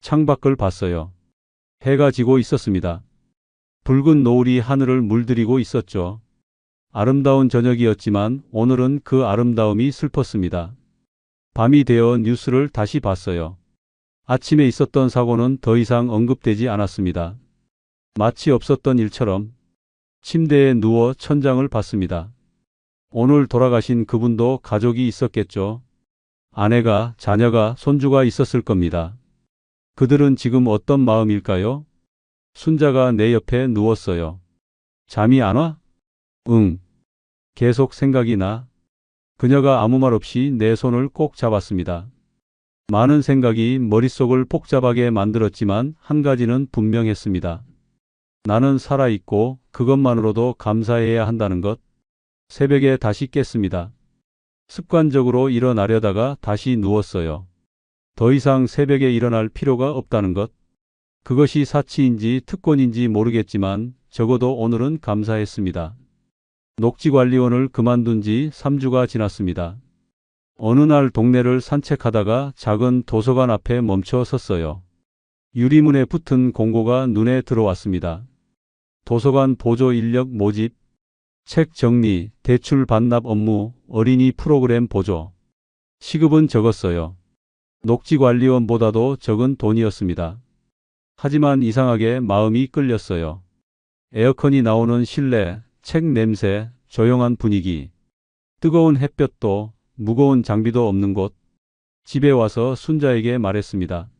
창밖을 봤어요. 해가 지고 있었습니다. 붉은 노을이 하늘을 물들이고 있었죠. 아름다운 저녁이었지만 오늘은 그 아름다움이 슬펐습니다. 밤이 되어 뉴스를 다시 봤어요. 아침에 있었던 사고는 더 이상 언급되지 않았습니다. 마치 없었던 일처럼. 침대에 누워 천장을 봤습니다. 오늘 돌아가신 그분도 가족이 있었겠죠. 아내가, 자녀가, 손주가 있었을 겁니다. 그들은 지금 어떤 마음일까요? 순자가 내 옆에 누웠어요. 잠이 안 와? 응. 계속 생각이 나. 그녀가 아무 말 없이 내 손을 꼭 잡았습니다. 많은 생각이 머릿속을 복잡하게 만들었지만 한 가지는 분명했습니다. 나는 살아있고 그것만으로도 감사해야 한다는 것. 새벽에 다시 깼습니다. 습관적으로 일어나려다가 다시 누웠어요. 더 이상 새벽에 일어날 필요가 없다는 것. 그것이 사치인지 특권인지 모르겠지만 적어도 오늘은 감사했습니다. 녹지관리원을 그만둔 지 3주가 지났습니다. 어느 날 동네를 산책하다가 작은 도서관 앞에 멈춰 섰어요. 유리문에 붙은 공고가 눈에 들어왔습니다. 도서관 보조 인력 모집, 책 정리, 대출 반납 업무, 어린이 프로그램 보조. 시급은 적었어요. 녹지관리원보다도 적은 돈이었습니다. 하지만 이상하게 마음이 끌렸어요. 에어컨이 나오는 실내, 책 냄새, 조용한 분위기, 뜨거운 햇볕도, 무거운 장비도 없는 곳. 집에 와서 순자에게 말했습니다.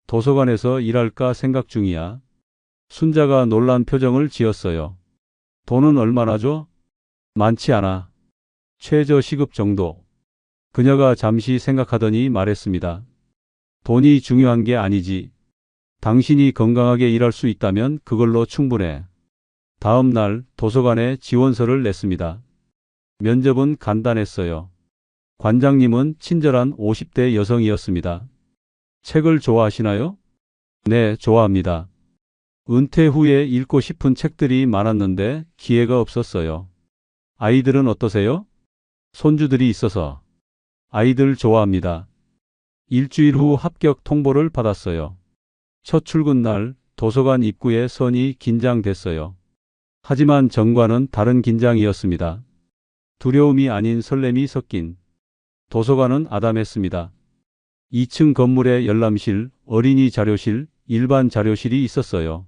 도서관에서 일할까 생각 중이야. 순자가 놀란 표정을 지었어요. 돈은 얼마나 줘? 많지 않아. 최저 시급 정도. 그녀가 잠시 생각하더니 말했습니다. 돈이 중요한 게 아니지. 당신이 건강하게 일할 수 있다면 그걸로 충분해. 다음 날 도서관에 지원서를 냈습니다. 면접은 간단했어요. 관장님은 친절한 50대 여성이었습니다. 책을 좋아하시나요? 네, 좋아합니다. 은퇴 후에 읽고 싶은 책들이 많았는데 기회가 없었어요. 아이들은 어떠세요? 손주들이 있어서. 아이들 좋아합니다. 일주일 후 합격 통보를 받았어요. 첫 출근 날 도서관 입구에 선이 긴장됐어요. 하지만 정과는 다른 긴장이었습니다. 두려움이 아닌 설렘이 섞인. 도서관은 아담했습니다. 2층 건물에 열람실, 어린이 자료실, 일반 자료실이 있었어요.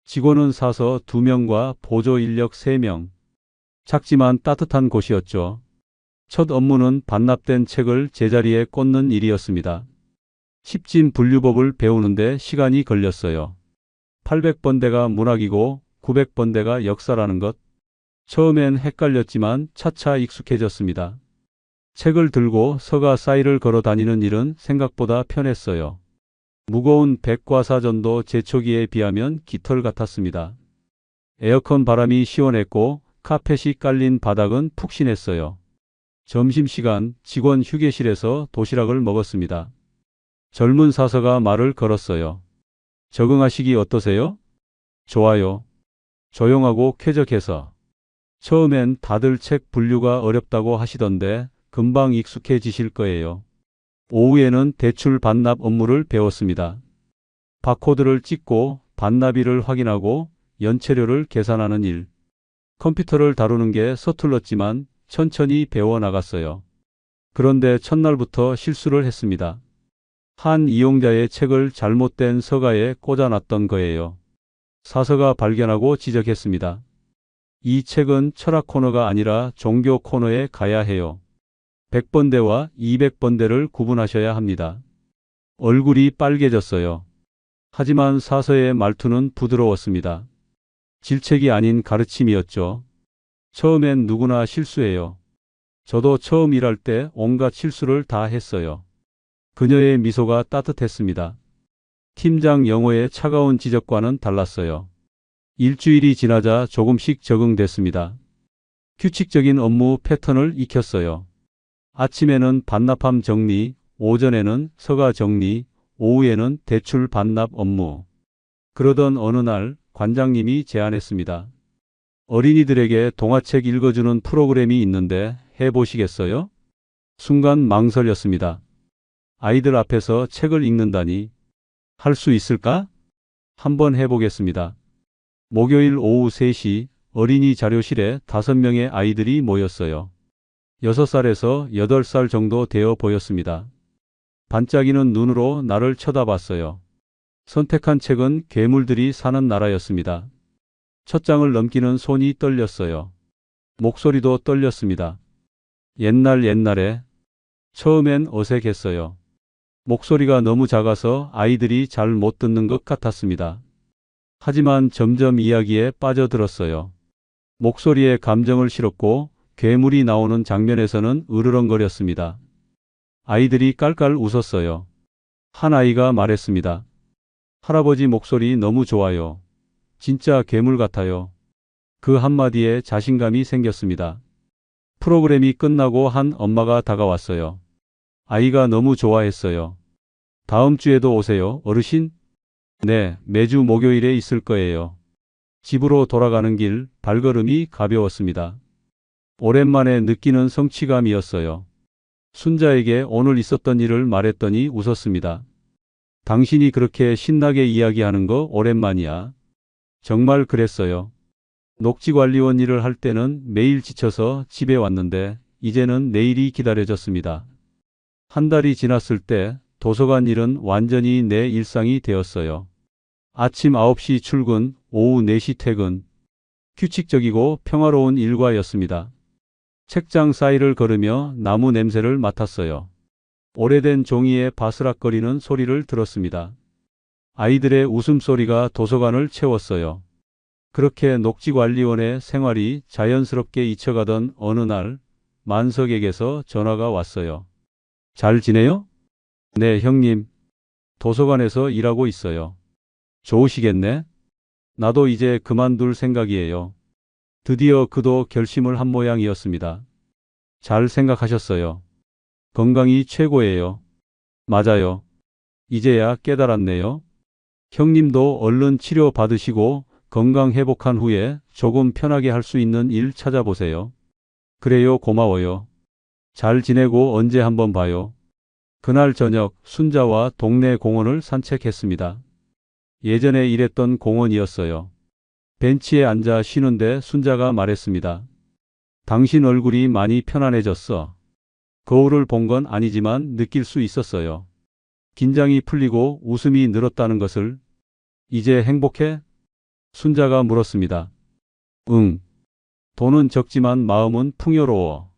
직원은 사서 2명과 보조 인력 3명. 작지만 따뜻한 곳이었죠. 첫 업무는 반납된 책을 제자리에 꽂는 일이었습니다. 십진 분류법을 배우는데 시간이 걸렸어요. 800번대가 문학이고 900번대가 역사라는 것. 처음엔 헷갈렸지만 차차 익숙해졌습니다. 책을 들고 서가 사이를 걸어 다니는 일은 생각보다 편했어요. 무거운 백과사전도 제 초기에 비하면 깃털 같았습니다. 에어컨 바람이 시원했고 카펫이 깔린 바닥은 푹신했어요. 점심시간 직원 휴게실에서 도시락을 먹었습니다. 젊은 사서가 말을 걸었어요. 적응하시기 어떠세요? 좋아요. 조용하고 쾌적해서. 처음엔 다들 책 분류가 어렵다고 하시던데 금방 익숙해지실 거예요. 오후에는 대출 반납 업무를 배웠습니다. 바코드를 찍고 반납일을 확인하고 연체료를 계산하는 일. 컴퓨터를 다루는 게 서툴렀지만 천천히 배워나갔어요. 그런데 첫날부터 실수를 했습니다. 한 이용자의 책을 잘못된 서가에 꽂아놨던 거예요. 사서가 발견하고 지적했습니다. 이 책은 철학 코너가 아니라 종교 코너에 가야 해요. 100번대와 200번대를 구분하셔야 합니다. 얼굴이 빨개졌어요. 하지만 사서의 말투는 부드러웠습니다. 질책이 아닌 가르침이었죠. 처음엔 누구나 실수해요. 저도 처음 일할 때 온갖 실수를 다 했어요. 그녀의 미소가 따뜻했습니다. 팀장 영호의 차가운 지적과는 달랐어요. 일주일이 지나자 조금씩 적응됐습니다. 규칙적인 업무 패턴을 익혔어요. 아침에는 반납함 정리, 오전에는 서가 정리, 오후에는 대출 반납 업무. 그러던 어느 날 관장님이 제안했습니다. 어린이들에게 동화책 읽어주는 프로그램이 있는데 해보시겠어요? 순간 망설였습니다. 아이들 앞에서 책을 읽는다니. 할 수 있을까? 한번 해보겠습니다. 목요일 오후 3시 어린이 자료실에 5명의 아이들이 모였어요. 6살에서 8살 정도 되어 보였습니다. 반짝이는 눈으로 나를 쳐다봤어요. 선택한 책은 괴물들이 사는 나라였습니다. 첫 장을 넘기는 손이 떨렸어요. 목소리도 떨렸습니다. 옛날에. 처음엔 어색했어요. 목소리가 너무 작아서 아이들이 잘 못 듣는 것 같았습니다. 하지만 점점 이야기에 빠져들었어요. 목소리에 감정을 실었고 괴물이 나오는 장면에서는 으르렁거렸습니다. 아이들이 깔깔 웃었어요. 한 아이가 말했습니다. 할아버지 목소리 너무 좋아요. 진짜 괴물 같아요. 그 한마디에 자신감이 생겼습니다. 프로그램이 끝나고 한 엄마가 다가왔어요. 아이가 너무 좋아했어요. 다음 주에도 오세요, 어르신? 네, 매주 목요일에 있을 거예요. 집으로 돌아가는 길 발걸음이 가벼웠습니다. 오랜만에 느끼는 성취감이었어요. 순자에게 오늘 있었던 일을 말했더니 웃었습니다. 당신이 그렇게 신나게 이야기하는 거 오랜만이야. 정말 그랬어요. 녹지관리원 일을 할 때는 매일 지쳐서 집에 왔는데 이제는 내일이 기다려졌습니다. 한 달이 지났을 때 도서관 일은 완전히 내 일상이 되었어요. 아침 9시 출근, 오후 4시 퇴근. 규칙적이고 평화로운 일과였습니다. 책장 사이를 걸으며 나무 냄새를 맡았어요. 오래된 종이에 바스락거리는 소리를 들었습니다. 아이들의 웃음소리가 도서관을 채웠어요. 그렇게 녹지관리원의 생활이 자연스럽게 잊혀가던 어느 날 만석에게서 전화가 왔어요. 잘 지내요? 네, 형님. 도서관에서 일하고 있어요. 좋으시겠네? 나도 이제 그만둘 생각이에요. 드디어 그도 결심을 한 모양이었습니다. 잘 생각하셨어요. 건강이 최고예요. 맞아요. 이제야 깨달았네요. 형님도 얼른 치료 받으시고 건강 회복한 후에 조금 편하게 할 수 있는 일 찾아보세요. 그래요, 고마워요. 잘 지내고 언제 한번 봐요. 그날 저녁 순자와 동네 공원을 산책했습니다. 예전에 일했던 공원이었어요. 벤치에 앉아 쉬는데 순자가 말했습니다. 당신 얼굴이 많이 편안해졌어. 거울을 본 건 아니지만 느낄 수 있었어요. 긴장이 풀리고 웃음이 늘었다는 것을. 이제 행복해? 순자가 물었습니다. 응. 돈은 적지만 마음은 풍요로워.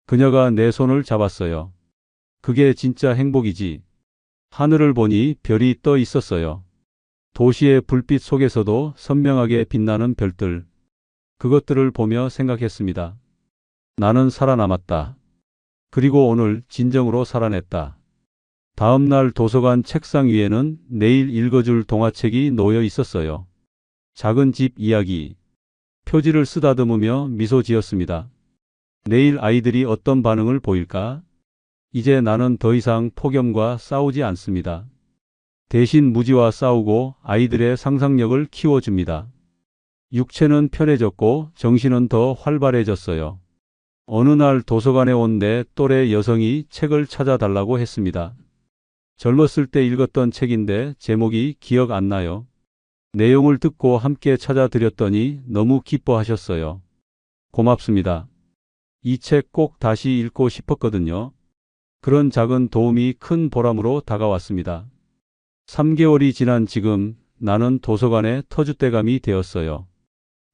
그녀가 내 손을 잡았어요. 그게 진짜 행복이지. 하늘을 보니 별이 떠 있었어요. 도시의 불빛 속에서도 선명하게 빛나는 별들. 그것들을 보며 생각했습니다. 나는 살아남았다. 그리고 오늘 진정으로 살아냈다. 다음 날 도서관 책상 위에는 내일 읽어줄 동화책이 놓여 있었어요. 작은 집 이야기. 표지를 쓰다듬으며 미소 지었습니다. 내일 아이들이 어떤 반응을 보일까? 이제 나는 더 이상 폭염과 싸우지 않습니다. 대신 무지와 싸우고 아이들의 상상력을 키워줍니다. 육체는 편해졌고 정신은 더 활발해졌어요. 어느 날 도서관에 온 내 또래 여성이 책을 찾아달라고 했습니다. 젊었을 때 읽었던 책인데 제목이 기억 안 나요. 내용을 듣고 함께 찾아드렸더니 너무 기뻐하셨어요. 고맙습니다. 이 책 꼭 다시 읽고 싶었거든요. 그런 작은 도움이 큰 보람으로 다가왔습니다. 3개월이 지난 지금 나는 도서관의 터줏대감이 되었어요.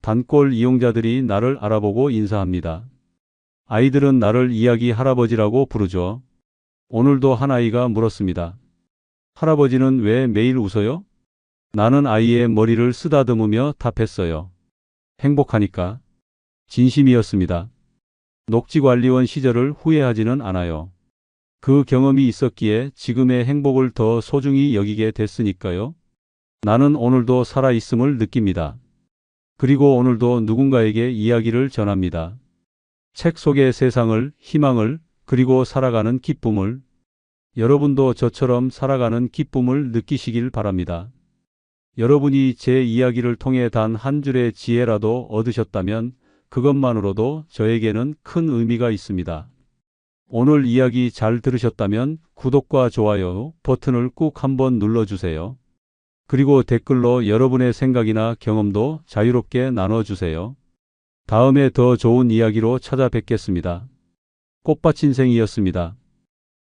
단골 이용자들이 나를 알아보고 인사합니다. 아이들은 나를 이야기 할아버지라고 부르죠. 오늘도 한 아이가 물었습니다. 할아버지는 왜 매일 웃어요? 나는 아이의 머리를 쓰다듬으며 답했어요. 행복하니까. 진심이었습니다. 녹지관리원 시절을 후회하지는 않아요. 그 경험이 있었기에 지금의 행복을 더 소중히 여기게 됐으니까요. 나는 오늘도 살아있음을 느낍니다. 그리고 오늘도 누군가에게 이야기를 전합니다. 책 속의 세상을, 희망을, 그리고 살아가는 기쁨을. 여러분도 저처럼 살아가는 기쁨을 느끼시길 바랍니다. 여러분이 제 이야기를 통해 단 한 줄의 지혜라도 얻으셨다면 그것만으로도 저에게는 큰 의미가 있습니다. 오늘 이야기 잘 들으셨다면 구독과 좋아요 버튼을 꾹 한번 눌러주세요. 그리고 댓글로 여러분의 생각이나 경험도 자유롭게 나눠주세요. 다음에 더 좋은 이야기로 찾아뵙겠습니다. 꽃밭인생이었습니다.